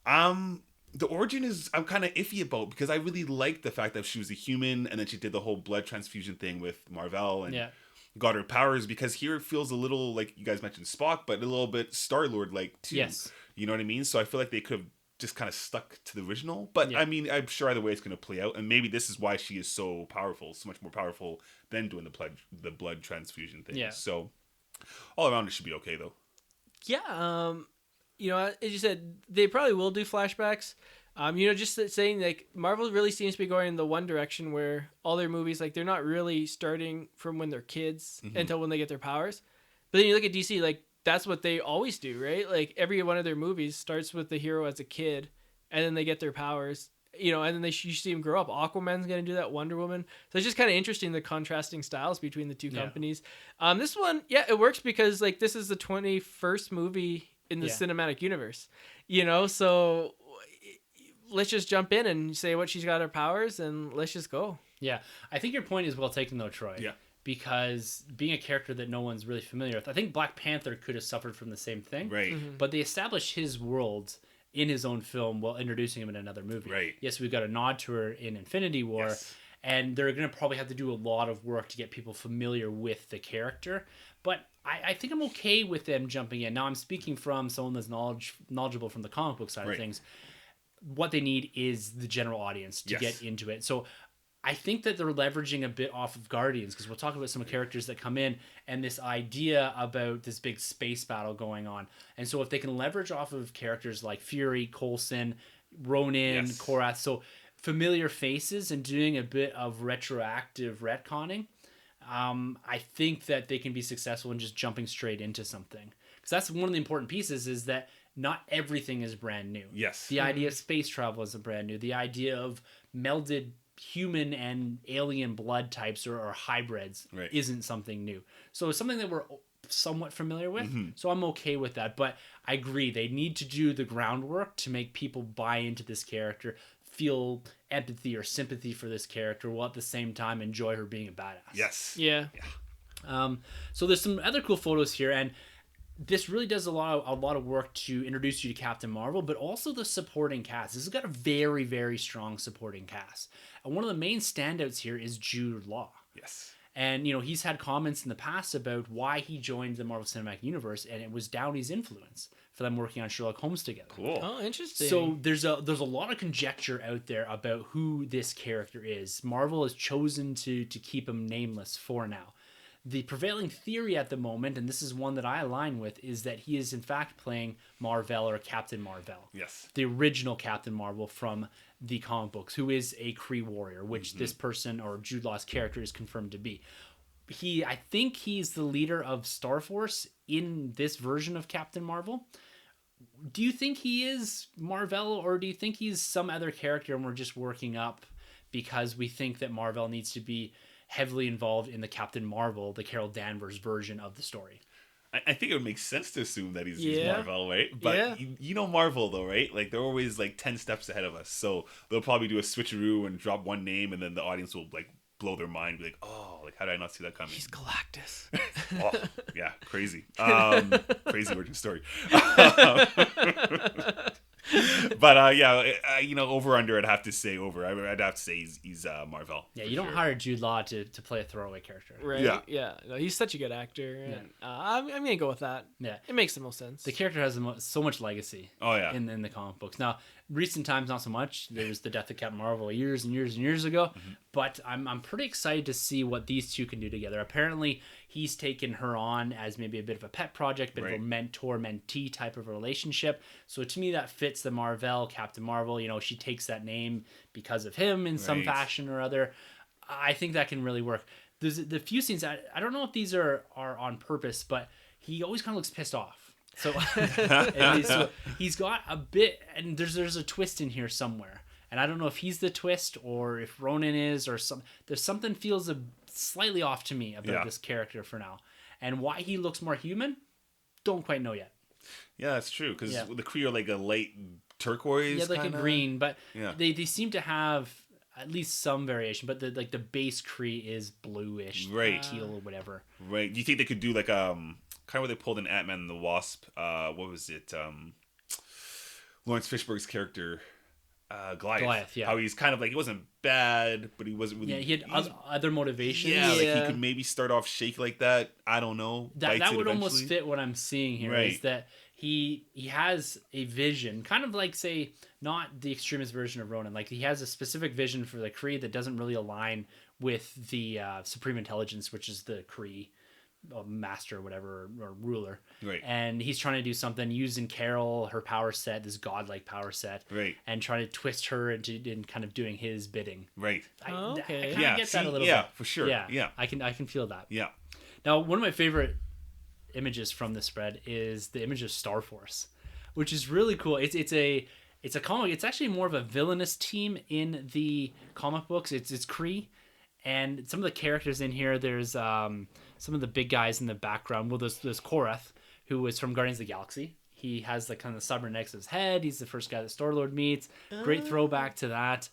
The origin is I'm kind of iffy about, because I really liked the fact that she was a human, and then she did the whole blood transfusion thing with Marvel and got her powers, because here it feels a little like, you guys mentioned Spock, but a little bit Star-Lord like too. Yes. You know what I mean? So I feel like they could have just kind of stuck to the original, but I mean, I'm sure either way it's going to play out, and maybe this is why she is so powerful, so much more powerful than doing the blood transfusion thing. So all around it should be okay though. As you said, they probably will do flashbacks. Just saying, like, Marvel really seems to be going in the one direction where all their movies, like, they're not really starting from when they're kids until when they get their powers. But then you look at DC, like, that's what they always do, right? Like, every one of their movies starts with the hero as a kid, and then they get their powers, and then you see them grow up. Aquaman's going to do that, Wonder Woman. So it's just kind of interesting, the contrasting styles between the two companies. This one, it works because, like, this is the 21st movie in the cinematic universe, so let's just jump in and say what she's got her powers, and let's just go. Yeah. I think your point is well taken though, Troy. Yeah. Because being a character that no one's really familiar with, I think Black Panther could have suffered from the same thing. Right. But they established his world in his own film while introducing him in another movie. Right. Yes, we've got a nod to her in Infinity War, Yes. and they're going to probably have to do a lot of work to get people familiar with the character. But I think I'm okay with them jumping in. Now, I'm speaking from someone that's knowledgeable from the comic book side of things. What they need is the general audience to get into it. So I think that they're leveraging a bit off of Guardians, because we'll talk about some characters that come in and this idea about this big space battle going on. And so if they can leverage off of characters like Fury, Coulson, Ronin, Korath, so familiar faces, and doing a bit of retroactive retconning, I think that they can be successful in just jumping straight into something. Because that's one of the important pieces, is that not everything is brand new. Yes. The idea of space travel isn't brand new. The idea of melded human and alien blood types or hybrids isn't something new. So it's something that we're somewhat familiar with. So I'm okay with that. But I agree, they need to do the groundwork to make people buy into this character, feel empathy or sympathy for this character, while at the same time enjoy her being a badass. Yes. Yeah. So there's some other cool photos here, and this really does a lot of work to introduce you to Captain Marvel, but also the supporting cast. This has got a very, very strong supporting cast. And one of the main standouts here is Jude Law. Yes. And, you know, he's had comments in the past about why he joined the Marvel Cinematic Universe, and it was Downey's influence for them working on Sherlock Holmes together. Cool. Oh, interesting. So there's a lot of conjecture out there about who this character is. Marvel has chosen to keep him nameless for now. The prevailing theory at the moment, and this is one that I align with, is that he is in fact playing Mar-Vell, or Captain Mar-Vell. Yes. The original Captain Marvel from the comic books, who is a Kree warrior, which this person, or Jude Law's character, is confirmed to be. I think he's the leader of Starforce in this version of Captain Marvel. Do you think he is Mar-Vell, or do you think he's some other character and we're just working up because we think that Mar-Vell needs to be heavily involved in the Captain Marvel, the Carol Danvers version of the story? I think it would make sense to assume that he's Yeah. Marvel, right? But Yeah. you know Marvel, though, right? Like, they're always, like, 10 steps ahead of us. So they'll probably do a switcheroo and drop one name, and then the audience will, like, blow their mind. Be like, oh, like, how did I not see that coming? He's Galactus. Oh, yeah, crazy. Crazy origin story. But you know, over under, I'd have to say over. I'd have to say he's Mar-Vell. Yeah, you don't hire Jude Law to play a throwaway character. Right. Yeah. Yeah. No, he's such a good actor. And, I'm going to go with that. Yeah. It makes the most sense. The character has so much legacy. Oh, yeah. In the comic books. Now, recent times, not so much. There was the death of Captain Marvel years and years and years ago. But I'm pretty excited to see what these two can do together. Apparently, he's taken her on as maybe a bit of a pet project, bit of a mentor-mentee type of a relationship. So to me, that fits the Mar-Vell, Captain Marvel. You know, she takes that name because of him in some fashion or other. I think that can really work. There's the few scenes, I don't know if these are on purpose, but he always kind of looks pissed off. So he's got a bit, and there's a twist in here somewhere. And I don't know if he's the twist or if Ronan is, or there's something feels slightly off to me about this character for now. And why he looks more human, don't quite know yet. Yeah, that's true. Because the Kree are like a light turquoise. Yeah, like kinda. a green, but they seem to have at least some variation. But the base Kree is bluish, teal or whatever. Right. Do you think they could do like kind of what they pulled in Ant-Man and the Wasp? What was it? Lawrence Fishburne's character. Goliath, yeah. How he's kind of like, he wasn't bad, but he wasn't really... Yeah, he had other motivations. Yeah, like he could maybe start off shaky like that. I don't know. That would almost fit what I'm seeing here, is that he has a vision, kind of like, say, not the extremist version of Ronan. Like, he has a specific vision for the Kree that doesn't really align with the Supreme Intelligence, which is the Kree master or whatever, or ruler, and he's trying to do something using Carol, her power set, this godlike power set, and trying to twist her into kind of doing his bidding. I kind of get that a little bit. Yeah, for sure. Yeah, I can feel that. Yeah. Now, one of my favorite images from the spread is the image of Starforce, which is really cool. It's a comic. It's actually more of a villainous team in the comic books. It's Kree. And some of the characters in here, there's some of the big guys in the background. Well, there's Korath, who is from Guardians of the Galaxy. He has the kind of submarine next to his head. He's the first guy that Star-Lord meets. Great throwback to that.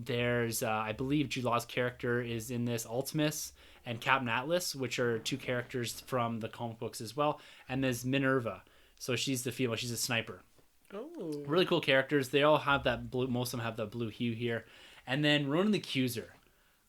There's, I believe, Jude Law's character is in this, Ultimus and Captain Atlas, which are two characters from the comic books as well. And there's Minerva. So she's the female. She's a sniper. Oh. Really cool characters. They all have that blue. Most of them have that blue hue here. And then Ronan the Accuser.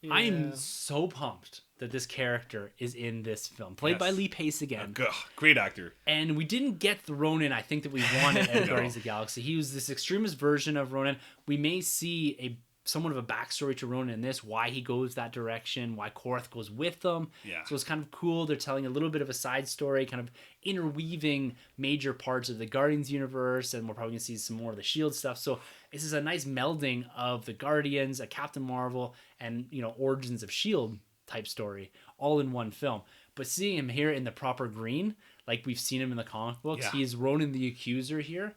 Yeah. I am so pumped that this character is in this film, played by Lee Pace again. Great actor. And we didn't get the Ronan I think that we wanted in Guardians of the Galaxy. He was this extremist version of Ronan. We may see somewhat of a backstory to Ronan in this, why he goes that direction, why Korath goes with them. Yeah. So it's kind of cool. They're telling a little bit of a side story, kind of interweaving major parts of the Guardians universe, and we're probably going to see some more of the S.H.I.E.L.D. stuff. So this is a nice melding of the Guardians, a Captain Marvel, and, origins of S.H.I.E.L.D. type story, all in one film. But seeing him here in the proper green, like we've seen him in the comic books, he's Ronan the Accuser here.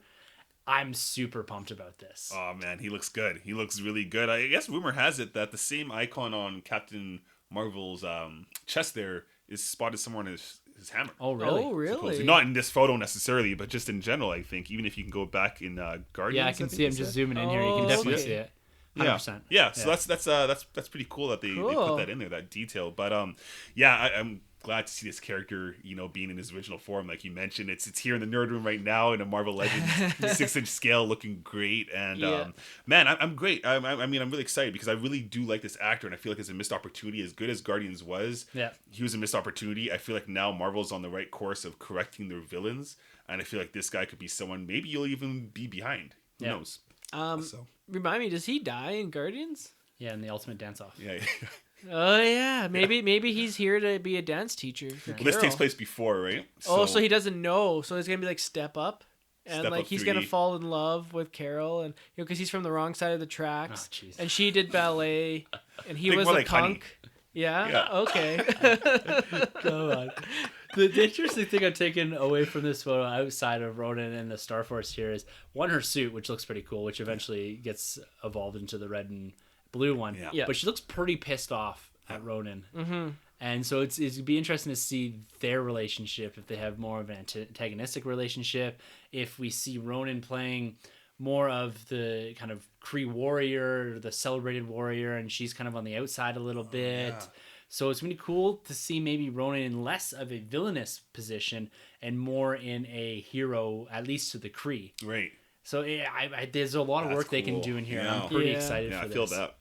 I'm super pumped about this. Oh man, he looks good. He looks really good. I guess rumor has it that the same icon on Captain Marvel's chest there is spotted somewhere on his hammer. Oh really? Supposedly. Not in this photo necessarily, but just in general, I think. Even if you can go back in Guardians. Yeah, I can see him just zooming in here. You can definitely see it. 100%. Yeah. So that's pretty cool that they put that in there, that detail. But I'm glad to see this character, being in his original form, like you mentioned. It's here in the nerd room right now in a Marvel Legends 6-inch scale, looking great. And man, I'm great. I'm really excited because I really do like this actor, and I feel like it's a missed opportunity. As good as Guardians was, he was a missed opportunity. I feel like now Marvel's on the right course of correcting their villains, and I feel like this guy could be someone maybe you'll even be behind. Who knows? Remind me, does he die in Guardians? Yeah, in the Ultimate Dance-Off. Yeah. Oh yeah, maybe he's here to be a dance teacher. Well, this takes place before, right? So he doesn't know. So it's gonna be like Step Up, and like he's 3D. gonna fall in love with Carol, and because he's from the wrong side of the tracks, jeez. and she did ballet, and he was more a like punk. Honey. Yeah. Okay. Come on. The interesting thing I've taken away from this photo outside of Ronan and the Star Force here is one, her suit, which looks pretty cool, which eventually gets evolved into the red and blue one. Yeah. But she looks pretty pissed off at Ronan. Mm-hmm. And so it'd be interesting to see their relationship, if they have more of an antagonistic relationship, if we see Ronan playing more of the kind of Kree warrior, the celebrated warrior, and she's kind of on the outside a little bit. Yeah. So it's going to be cool to see maybe Ronan in less of a villainous position and more in a hero, at least to the Kree. Right. So there's a lot of work they can do in here. Yeah. I'm pretty excited for this. I feel that.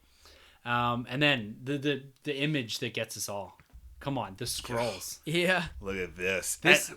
And then the image that gets us all. Come on, the scrolls. Yeah. Look at this. This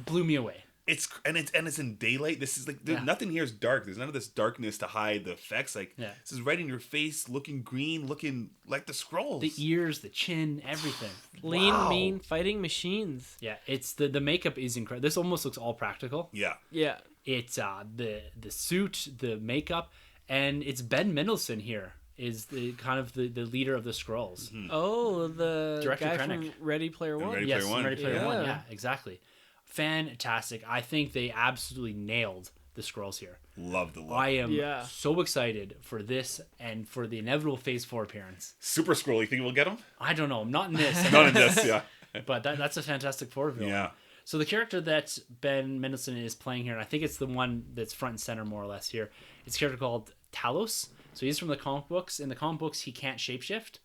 blew me away. It's in daylight. This is like nothing here is dark. There's none of this darkness to hide the effects. Like this is right in your face, looking green, looking like the scrolls. The ears, the chin, everything. Lean, mean fighting machines. Yeah, it's the makeup is incredible. This almost looks all practical. Yeah. Yeah. It's the suit, the makeup, and it's Ben Mendelsohn here is the kind of the leader of the Skrulls. Mm-hmm. Oh, the Director guy Krennic. from Ready Player One. Ready Yes, Player One. Ready Player One. Yeah, exactly. Fantastic. I think they absolutely nailed the Skrulls here. Love the look. I am so excited for this and for the inevitable Phase 4 appearance. Super Skrull, you think we'll get him? I don't know. Not in this. Not in this, yeah. But that's a Fantastic Four villain. Yeah. So the character that Ben Mendelsohn is playing here, and I think it's the one that's front and center more or less here, it's a character called Talos. So he's from the comic books. In the comic books, he can't shapeshift.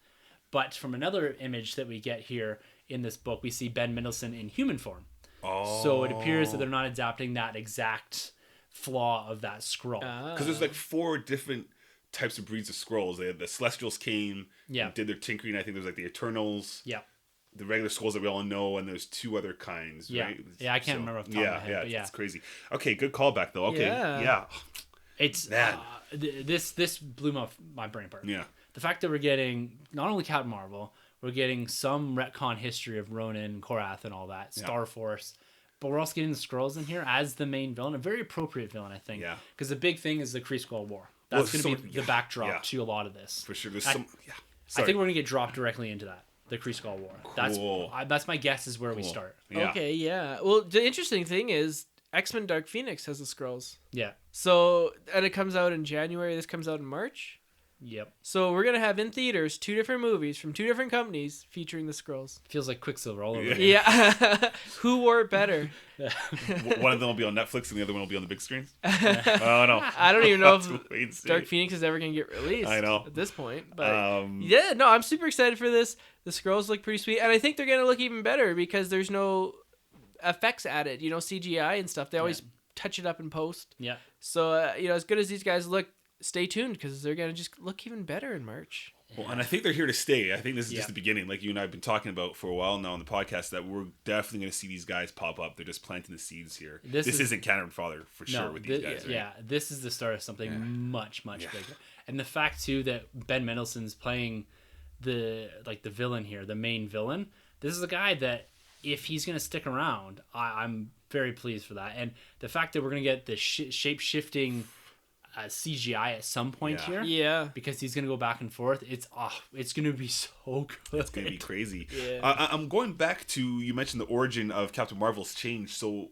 But from another image that we get here in this book, we see Ben Mendelsohn in human form. Oh. So it appears that they're not adapting that exact flaw of that Skrull. Because there's like 4 different types of breeds of Skrulls. They had the Celestials came and did their tinkering. I think there's like the Eternals. Yeah. The regular Skrulls that we all know, and there's 2 other kinds, right? Yeah, I can't remember off the top of my head. It's crazy. Okay, good callback though. Okay, yeah. It's this blew my brain apart. Yeah. The fact that we're getting not only Captain Marvel, we're getting some retcon history of Ronan, Korath, and all that, Star Force, but we're also getting the Skrulls in here as the main villain, a very appropriate villain, I think. Yeah. Because the big thing is the Kree-Skrull War. That's going to be the backdrop to a lot of this. For sure. I think we're going to get dropped directly into that. The Kree-Skrull War. Cool. That's my guess is where we start. Yeah. Okay, yeah. Well, the interesting thing is X-Men Dark Phoenix has the Skrulls. Yeah. So, and it comes out in January. This comes out in March. Yep. So we're going to have in theaters 2 different movies from 2 different companies featuring the Skrulls. Feels like Quicksilver all over. Yeah. Who wore it better? One of them will be on Netflix and the other one will be on the big screens. Oh, no. I don't even know if Dark Phoenix is ever going to get released. I know. At this point. But I'm super excited for this. The Skrulls look pretty sweet. And I think they're going to look even better because there's no effects added, CGI and stuff. They always touch it up in post. Yeah. So as good as these guys look, stay tuned because they're gonna just look even better in March. Well, and I think they're here to stay. I think this is just Yeah. the beginning, like you and I have been talking about for a while now on the podcast, that we're definitely going to see these guys pop up. They're just planting the seeds here. This isn't Cannon Father for sure with these guys. Right? Yeah, this is the start of something much bigger. And the fact too that Ben Mendelsohn's playing the villain here, the main villain. This is a guy that if he's going to stick around, I'm very pleased for that. And the fact that we're going to get the shape shifting CGI at some point here, because he's gonna go back and forth. It's gonna be so good. It's gonna be crazy. Yeah. I'm going back to, you mentioned the origin of Captain Marvel's change, so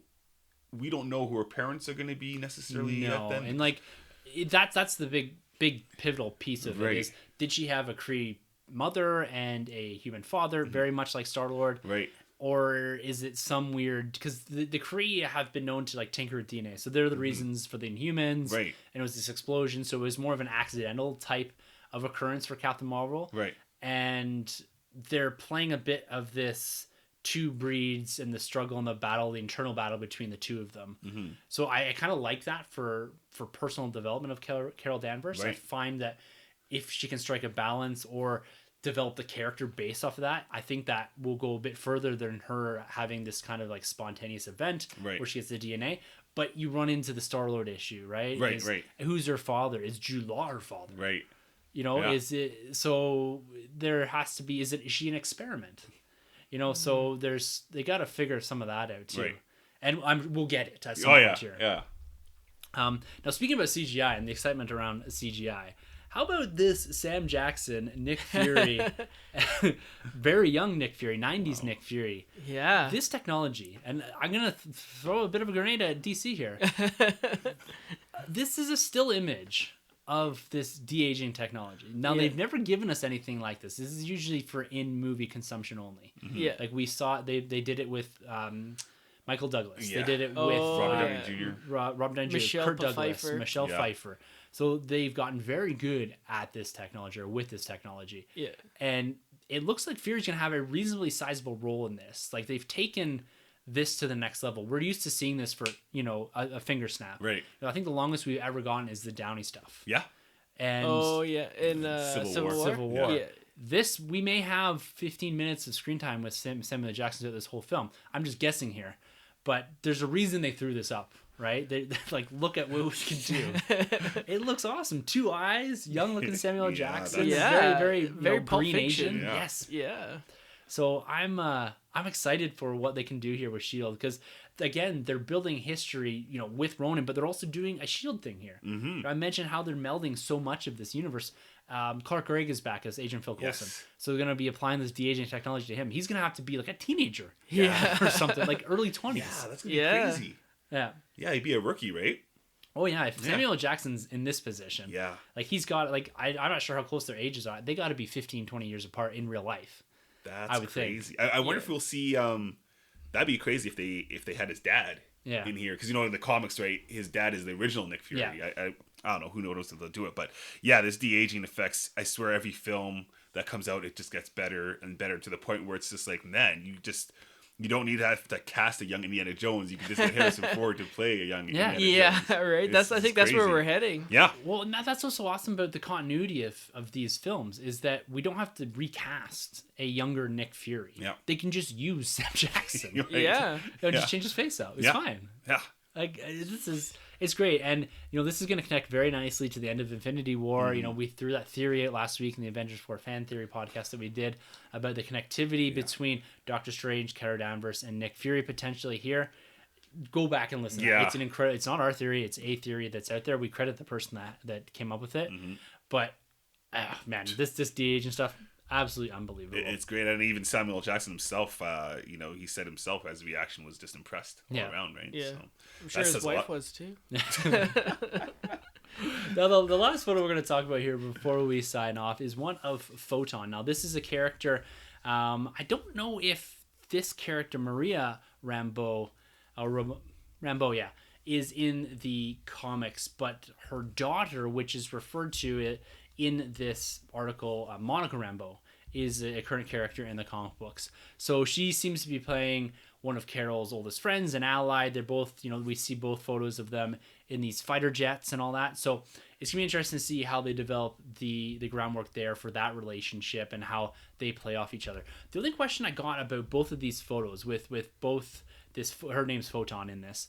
we don't know who her parents are gonna be necessarily yet. Then, and that's the big pivotal piece of it is, did she have a Kree mother and a human father, very much like Star-Lord, right? Or is it some weird, because the Kree have been known to like tinker with DNA, so they're the reasons for the Inhumans, right? And it was this explosion, so it was more of an accidental type of occurrence for Captain Marvel, right? And they're playing a bit of this two breeds and the struggle and the battle, the internal battle between the two of them. So I kind of like that for personal development of Carol Danvers. I find that if she can strike a balance or develop the character based off of that, I think that will go a bit further than her having this kind of like spontaneous event where she gets the DNA. But you run into the Star-Lord issue, right? Right. Who's her father? Is Jude Law her father? Right. Is it, so there has to be, is she an experiment? So they got to figure some of that out too. Right. And we'll get it at some point here. Yeah. Now speaking about CGI and the excitement around CGI, how about this Sam Jackson, Nick Fury, very young Nick Fury, 90s Nick Fury. Yeah. This technology, and I'm going to throw a bit of a grenade at DC here. This is a still image of this de-aging technology. Now, they've never given us anything like this. This is usually for in-movie consumption only. Yeah. Like we saw, they did it with Michael Douglas. Yeah. They did it with Robert Downey Jr. Robert Downey Jr., Michelle Kurt Douglas, Pfeiffer. Michelle Pfeiffer. So they've gotten very good at this technology, or with this technology. Yeah. And it looks like Fury's going to have a reasonably sizable role in this. Like, they've taken this to the next level. We're used to seeing this for, a finger snap. Right. I think the longest we've ever gotten is the Downey stuff. Yeah. And in Civil War. Yeah. This, we may have 15 minutes of screen time with Samuel Jackson throughout this whole film. I'm just guessing here. But there's a reason they threw this up, right? They're like, look at what we can do. It looks awesome. 2 eyes, young-looking Samuel Jackson. Very Pulp green Fiction. Asian. Yeah. Yes. Yeah. So I'm excited for what they can do here with S.H.I.E.L.D. because, again, they're building history, with Ronin, but they're also doing a S.H.I.E.L.D. thing here. Mm-hmm. I mentioned how they're melding so much of this universe. Clark Gregg is back as Agent Phil Coulson. Yes. So they're going to be applying this de-aging technology to him. He's going to have to be like a teenager. Yeah. Or something, like early 20s. Yeah, that's going to be crazy. Yeah. Yeah, he'd be a rookie, right? Oh, yeah. If Samuel Jackson's in this position, like he's got, like, I'm not sure how close their ages are. They got to be 15, 20 years apart in real life. That's crazy. I wonder if we'll see, that'd be crazy if they had his dad in here. Because, in the comics, right, his dad is the original Nick Fury. Yeah. I don't know who knows if they'll do it. But, yeah, this de-aging effects, I swear every film that comes out, it just gets better and better to the point where it's just like, man, you don't need to have to cast a young Indiana Jones. You can just get Harrison Ford to play a young Indiana Jones. Yeah, right. I think that's where we're heading. Yeah. Well, and that's what's so awesome about the continuity of these films is that we don't have to recast a younger Nick Fury. Yeah. They can just use Sam Jackson. Right. Yeah. Just change his face out. It's fine. Yeah. Like, it's great. And, this is going to connect very nicely to the end of Infinity War. We threw that theory out last week in the Avengers 4 fan theory podcast that we did about the connectivity between Doctor Strange, Carol Danvers, and Nick Fury potentially here. Go back and listen. Yeah. It's an incredible, it's not our theory. It's a theory that's out there. We credit the person that came up with it. Mm-hmm. But, man, this de-age and stuff, absolutely unbelievable. It's great. And even Samuel Jackson himself, he said himself as reaction was just impressed all around, right? Yeah. So, I'm sure his wife was too. Now, the last photo we're going to talk about here before we sign off is one of Photon. Now, this is a character. I don't know if this character, Maria Rambeau, is in the comics, but her daughter, which is referred to in this article, Monica Rambeau, is a current character in the comic books. So she seems to be playing one of Carol's oldest friends and ally. They're both, we see both photos of them in these fighter jets and all that. So it's gonna be interesting to see how they develop the groundwork there for that relationship and how they play off each other. The only question I got about both of these photos with both her name's Photon in this,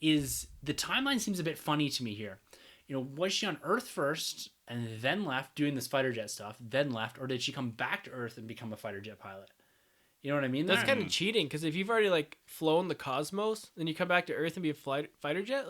is the timeline seems a bit funny to me here. Was she on Earth first and then left doing this fighter jet stuff, then left, or did she come back to Earth and become a fighter jet pilot? You know what I mean? That's kind of cheating, because if you've already flown the cosmos, then you come back to Earth and be a fighter jet,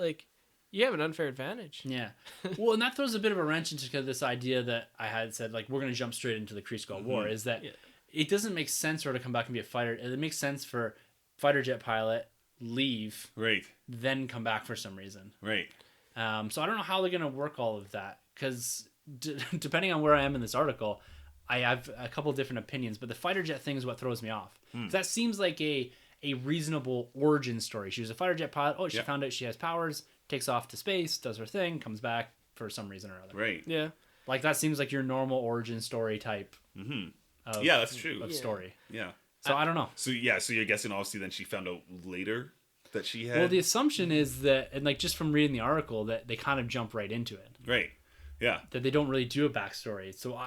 you have an unfair advantage. Yeah. Well, and that throws a bit of a wrench into this idea that I had said, we're going to jump straight into the Kree-Skrull War, is that it doesn't make sense for her to come back and be a fighter. It makes sense for fighter jet pilot, leave, right, then come back for some reason. Right. So I don't know how they're going to work all of that, because depending on where I am in this article, I have a couple different opinions, but the fighter jet thing is what throws me off. That seems like a reasonable origin story. She was a fighter jet pilot. Oh, she found out she has powers, takes off to space, does her thing, comes back for some reason or other. Right. Yeah. That seems like your normal origin story type. Yeah, that's true. Of story. Yeah. So I don't know. So you're guessing obviously then she found out later that she had. Well, the assumption is that, and just from reading the article, that they kind of jump right into it. Right. Yeah. That they don't really do a backstory. So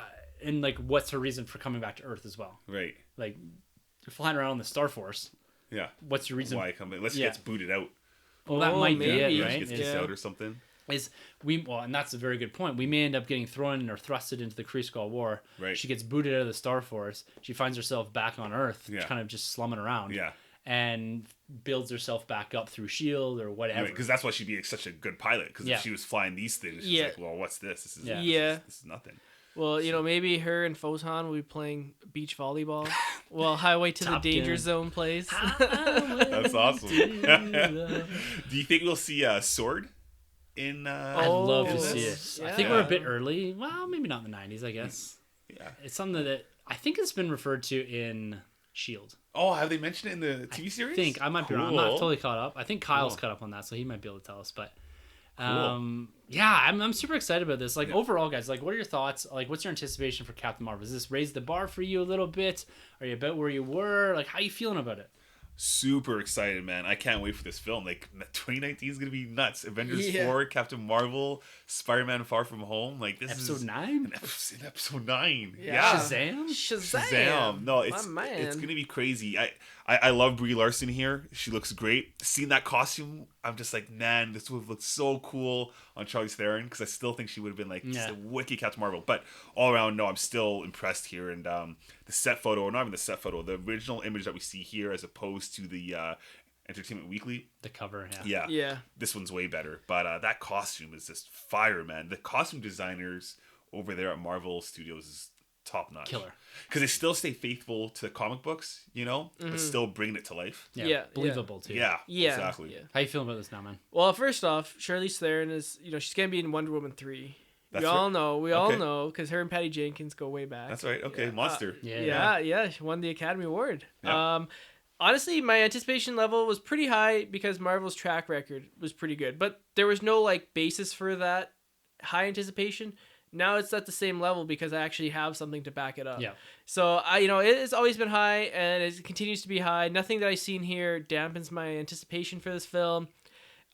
what's her reason for coming back to Earth as well? Right. You're flying around on the Star Force. Yeah. What's your reason? Why come in? Unless she gets booted out. Well, that might be it, She right? gets kicked out or something. And that's a very good point. We may end up getting thrown or thrusted into the Kree-Skrull War. Right. She gets booted out of the Star Force. She finds herself back on Earth, Yeah. kind of just slumming around. Yeah. And builds herself back up through S.H.I.E.L.D. or whatever. Because that's why she'd be such a good pilot. Because if she was flying these things, she's like, well, what's this? This is this is nothing. Well, maybe her and Photon will be playing beach volleyball while Highway to the Danger Zone plays. That's awesome. Do you think we'll see a sword in I'd love to see it. Yeah. I think we're a bit early. Well, maybe not in the 90s, I guess. Yeah. It's something that I think it's been referred to in S.H.I.E.L.D. Oh, have they mentioned it in the TV series? I think. I might be wrong. I'm not totally caught up. I think Kyle's caught up on that, so he might be able to tell us. But yeah, I'm super excited about this. Overall, guys, what are your thoughts? What's your anticipation for Captain Marvel? Does this raise the bar for you a little bit? Are you about where you were? How are you feeling about it? Super excited, man. I can't wait for this film. 2019 is going to be nuts. Avengers 4, Captain Marvel, Spider-Man Far From Home. This episode is 9? Episode 9. Yeah. Shazam. No, it's going to be crazy. I love Brie Larson here. She looks great. Seeing that costume, I'm just like, man, this would have looked so cool on Charlize Theron, because I still think she would have been just a wicked Captain Marvel. But all around, no, I'm still impressed here. And the set photo, or not even the set photo, the original image that we see here as opposed to the Entertainment Weekly. The cover, Yeah. This one's way better. But that costume is just fire, man. The costume designers over there at Marvel Studios is top notch. Killer. Because they still stay faithful to comic books, but still bringing it to life. Yeah. Believable, too. Yeah, exactly. Yeah. How you feeling about this now, man? Well, first off, Charlize Theron is, she's going to be in Wonder Woman 3. That's we all right. know, because her and Patty Jenkins go way back. That's right. Okay, Monster. Yeah, she won the Academy Award. Yeah. Honestly, my anticipation level was pretty high because Marvel's track record was pretty good, but there was no basis for that high anticipation. Now it's at the same level because I actually have something to back it up. Yeah. So it has always been high, and it continues to be high. Nothing that I've seen here dampens my anticipation for this film.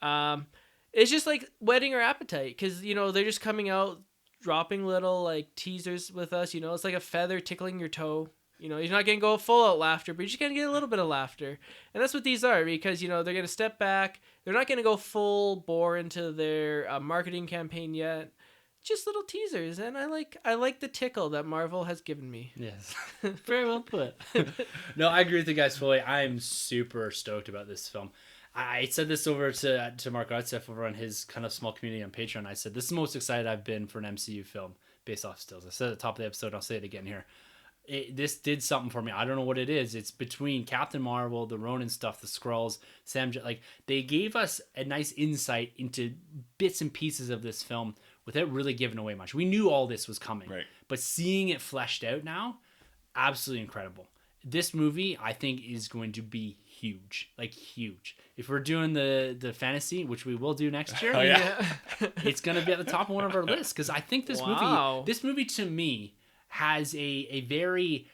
It's just whetting our appetite, because they're just coming out, dropping little teasers with us. It's like a feather tickling your toe. You're not gonna go full out laughter, but you're just gonna get a little bit of laughter, and that's what these are, because they're gonna step back. They're not gonna go full bore into their marketing campaign yet. Just little teasers, and I like the tickle that Marvel has given me. Yes. Very well put. No, I agree with you guys fully. I'm super stoked about this film. I said this over to Mark Artsef over on his kind of small community on Patreon. I said, this is the most excited I've been for an MCU film based off stills. I said at the top of the episode, I'll say it again here. This did something for me. I don't know what it is. It's between Captain Marvel, the Ronin stuff, the Skrulls, they gave us a nice insight into bits and pieces of this film without really giving away much. We knew all this was coming, right? But seeing it fleshed out now, absolutely incredible. This movie, I think, is going to be huge, huge. If we're doing the fantasy, which we will do next year, it's going to be at the top of one of our lists, because I think this movie to me has a very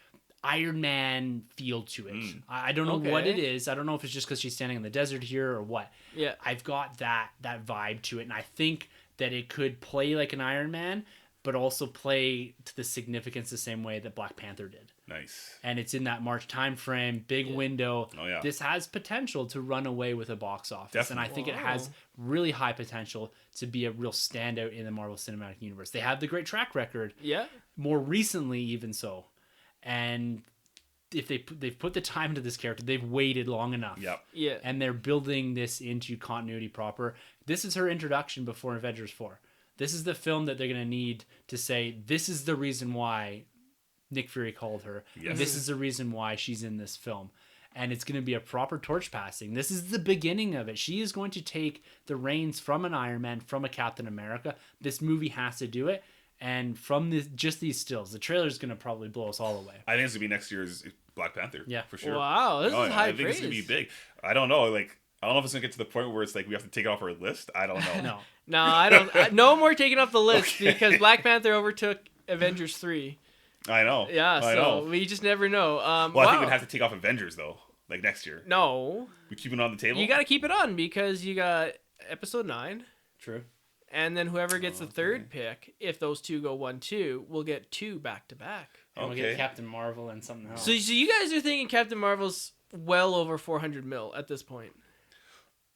Iron Man feel to it. I don't know what it is. I don't know if it's just because she's standing in the desert here or what. Yeah. I've got that vibe to it, and I think that it could play like an Iron Man, but also play to the significance the same way that Black Panther did. Nice. And it's in that March time frame, big window. Oh, yeah. This has potential to run away with a box office. Definitely. And I think it has really high potential to be a real standout in the Marvel Cinematic Universe. They have the great track record. Yeah. More recently, even so. And if they've put the time into this character, they've waited long enough. Yep. Yeah. And they're building this into continuity proper. This is her introduction before Avengers 4. This is the film that they're going to need to say, this is the reason why Nick Fury called her. Yes. This is the reason why she's in this film. And it's going to be a proper torch passing. This is the beginning of it. She is going to take the reins from an Iron Man, from a Captain America. This movie has to do it. And from just these stills, the trailer is going to probably blow us all away. I think it's going to be next year's Black Panther. Yeah. For sure. Wow, this is high I think praise. it's going to be big. I don't know. Like, I don't know if it's going to get to the point where it's like we have to take it off our list. I don't know. No, I don't. No more taking off the list because Black Panther overtook Avengers 3. I know. Yeah, I so know. we just never know. Well, I think we'd have to take off Avengers, though. Like, next year. No. We keep it on the table? You got to keep it on because you got Episode 9. True. And then whoever gets the third pick, if those two go 1-2, will get 2 back-to-back. And we'll get Captain Marvel and something else. So you guys are thinking Captain Marvel's well over 400 mil at this point.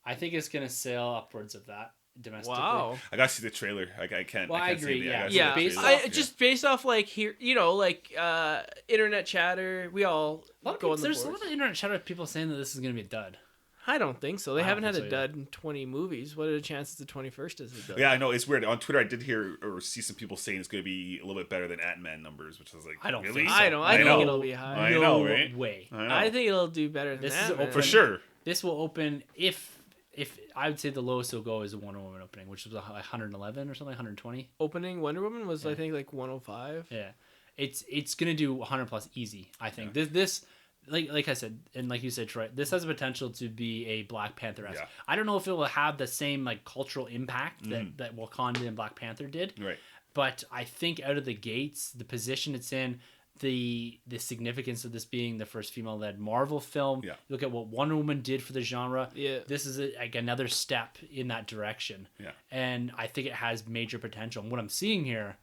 I think it's going to sail upwards of that domestically. Wow. I got to see the trailer. I can't. Well, I can't agree, see it. yeah. Yeah, Based just based off like here, like internet chatter, we all go on the there's boards. a lot of internet chatter of people saying that this is going to be a dud. I don't think so. They I haven't don't had a think so dud in 20 movies. What are the chances the 21st is a dud? Yeah, I know. It's weird. On Twitter, I did hear or see some people saying it's going to be a little bit better than Ant-Man numbers, which I was like, I don't really? think so. I think know. it'll be high. I know, right? Way. I know. I think it'll do better than This that. is man. For sure. This will open if I would say the lowest it'll go is a Wonder Woman opening, which was 111 or something, 120. Opening Wonder Woman was I think like 105. Yeah, it's gonna do 100 plus easy. I think this like I said, and like you said, Troy, this has the potential to be a Black Panther. Yeah. I don't know if it will have the same like cultural impact that Wakanda and Black Panther did. Right. But I think out of the gates, the position it's in, the significance of this being the first female-led Marvel film. Yeah. Look at what Wonder Woman did for the genre. Yeah. This is like another step in that direction. Yeah. And I think it has major potential. And what I'm seeing here,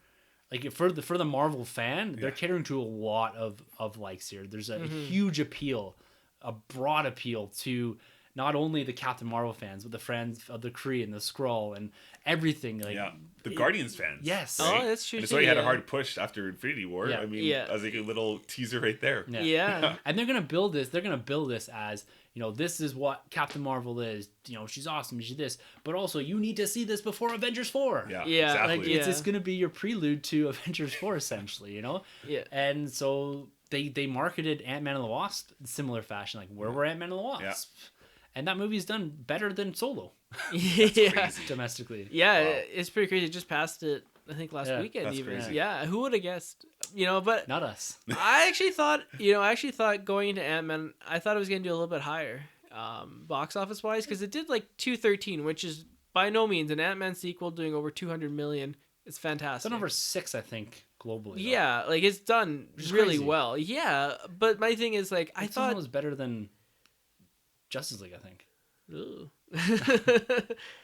like for the Marvel fan, they're catering to a lot of likes here. There's a huge appeal, a broad appeal to not only the Captain Marvel fans, but the friends of the Kree and the Skrull and everything. Like, The Guardians fans. Yes. Oh, that's true. And it's too, already had a yeah. hard push after Infinity War. Yeah. I mean, Yeah. as like a little teaser right there. Yeah. And they're gonna build this. They're gonna build this as, this is what Captain Marvel is. She's awesome. She's this, but also you need to see this before Avengers 4. Yeah. Yeah, Exactly. Like it's gonna be your prelude to Avengers 4 essentially. Yeah. And so they marketed Ant-Man and the Wasp in similar fashion. Like where were Ant-Man and the Wasp? Yeah. And that movie's done better than Solo Yeah. domestically. Yeah, Wow. it's pretty crazy. It just passed it, I think, last weekend that's even. crazy. Yeah, who would have guessed? But Not us. I actually thought going into Ant-Man, I thought it was going to do a little bit higher box office wise because it did like 213, which is by no means an Ant-Man sequel doing over 200 million. It's fantastic. It's done over 6, I think, globally. though. Yeah, like it's done is really crazy. well. Yeah, but my thing is like I thought it was better tthan Justice League, I think. Ugh.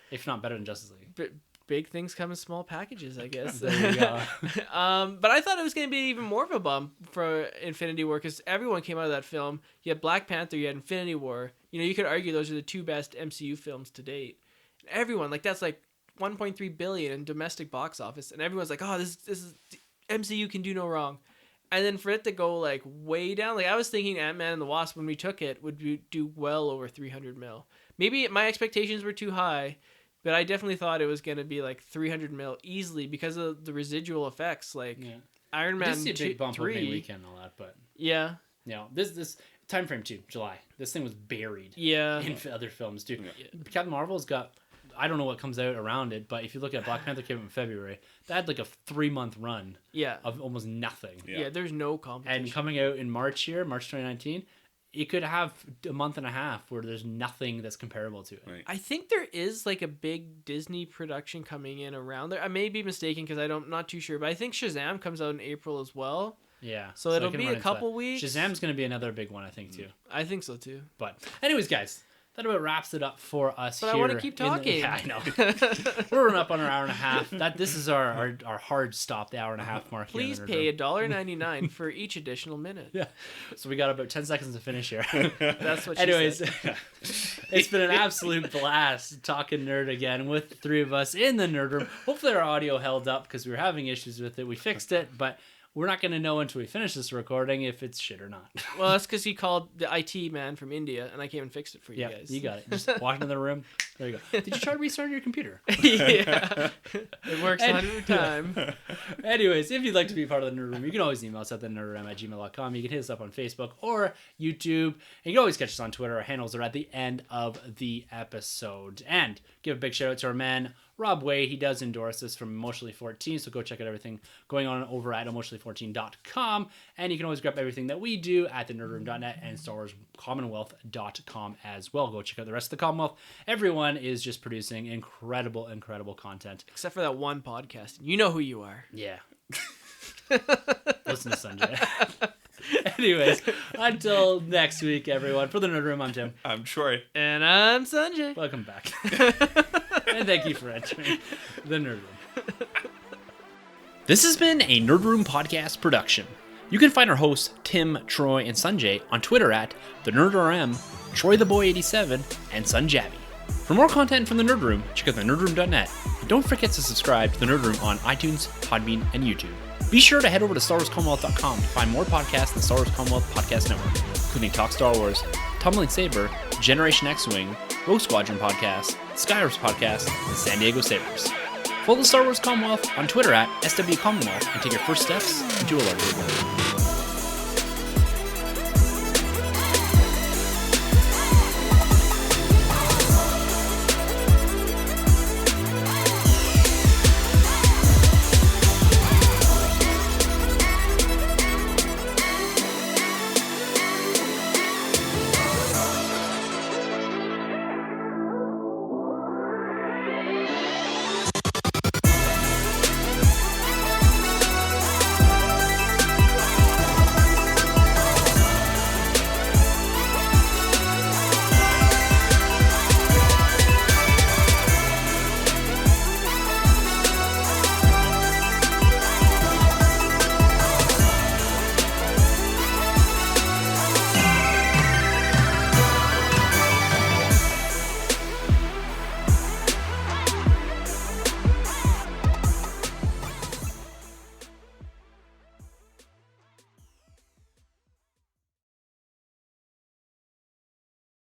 If not better than Justice League. Big things come in small packages, I guess. There you go. But I thought it was going to be even more of a bump for Infinity War because everyone came out of that film. You had Black Panther, you had Infinity War. You could argue those are the 2 best MCU films to date. Everyone, like that's like 1.3 billion in domestic box office, and everyone's like, "Oh, this is MCU can do no wrong." And then for it to go like way down, like I was thinking Ant-Man and the Wasp when we took it would do well over 300 mil. Maybe my expectations were too high. But I definitely thought it was going to be like 300 mil easily because of the residual effects. Like Iron Man This is a big bump 3. opening weekend and all that, but Yeah. this time frame too, July. This thing was buried Yeah. in other films too. Yeah. Captain Marvel's got, I don't know what comes out around it, but if you look at Black Panther came out in February, that had like a 3-month run Yeah. of almost nothing. Yeah. There's no competition. And coming out in March 2019, it could have a month and a half where there's nothing that's comparable to it. Right. I think there is like a big Disney production coming in around there. I may be mistaken because I'm not too sure, but I think Shazam comes out in April as well. Yeah. So I it'll can be run a into couple that. weeks. Shazam's going to be another big one, I think, too. I think so too. But anyways, guys, that about wraps it up for us But here. I want to keep talking. Yeah, I know. We're running up on our hour and a half. This is our hard stop, the hour and a half mark. Please here in pay the Nerd Room. $1.99 for each additional minute. Yeah. So we got about 10 seconds to finish here. That's what she Anyways, said. it's been an absolute blast talking nerd again with the three of us in the Nerd Room. Hopefully our audio held up because we were having issues with it. We fixed it, but we're not going to know until we finish this recording if it's shit or not. Well, that's because he called the IT man from India, and I came and fixed it for you Yeah, guys. you got it. Just walk into the room. There you go. Did you try to restart your computer? Yeah. It works 100 times. Anyways, if you'd like to be part of the Nerd Room, you can always email us at thenerdroom@gmail.com. You can hit us up on Facebook or YouTube. And you can always catch us on Twitter. Our handles are at the end of the episode. And give a big shout out to our man, Rob Way. He does endorse us from Emotionally 14, so go check out everything going on over at emotionally14.com. And you can always grab everything that we do at thenerdroom.net and StarWarsCommonwealth.com as well. Go check out the rest of the Commonwealth. Everyone is just producing incredible content. Except for that one podcast. You know who you are. Yeah. Listen to Sunjay. Anyways, until next week, everyone. For the Nerd Room, I'm Tim. I'm Troy. And I'm Sunjay. Welcome back. And thank you for entering the Nerd Room. This has been a Nerd Room podcast production. You can find our hosts, Tim, Troy, and Sunjay on Twitter at TheNerdRM, TroyTheBoy87, and Sunjabby. For more content from the Nerd Room, check out thenerdroom.net. And don't forget to subscribe to the Nerd Room on iTunes, Podbean, and YouTube. Be sure to head over to StarWarsCommonwealth.com to find more podcasts in the Star Wars Commonwealth Podcast Network, including Talk Star Wars, Tumbling Saber, Generation X-Wing, Rogue Squadron Podcast, Skyros Podcast, and San Diego Sabers. Follow the Star Wars Commonwealth on Twitter at SW Commonwealth and take your first steps into a larger world.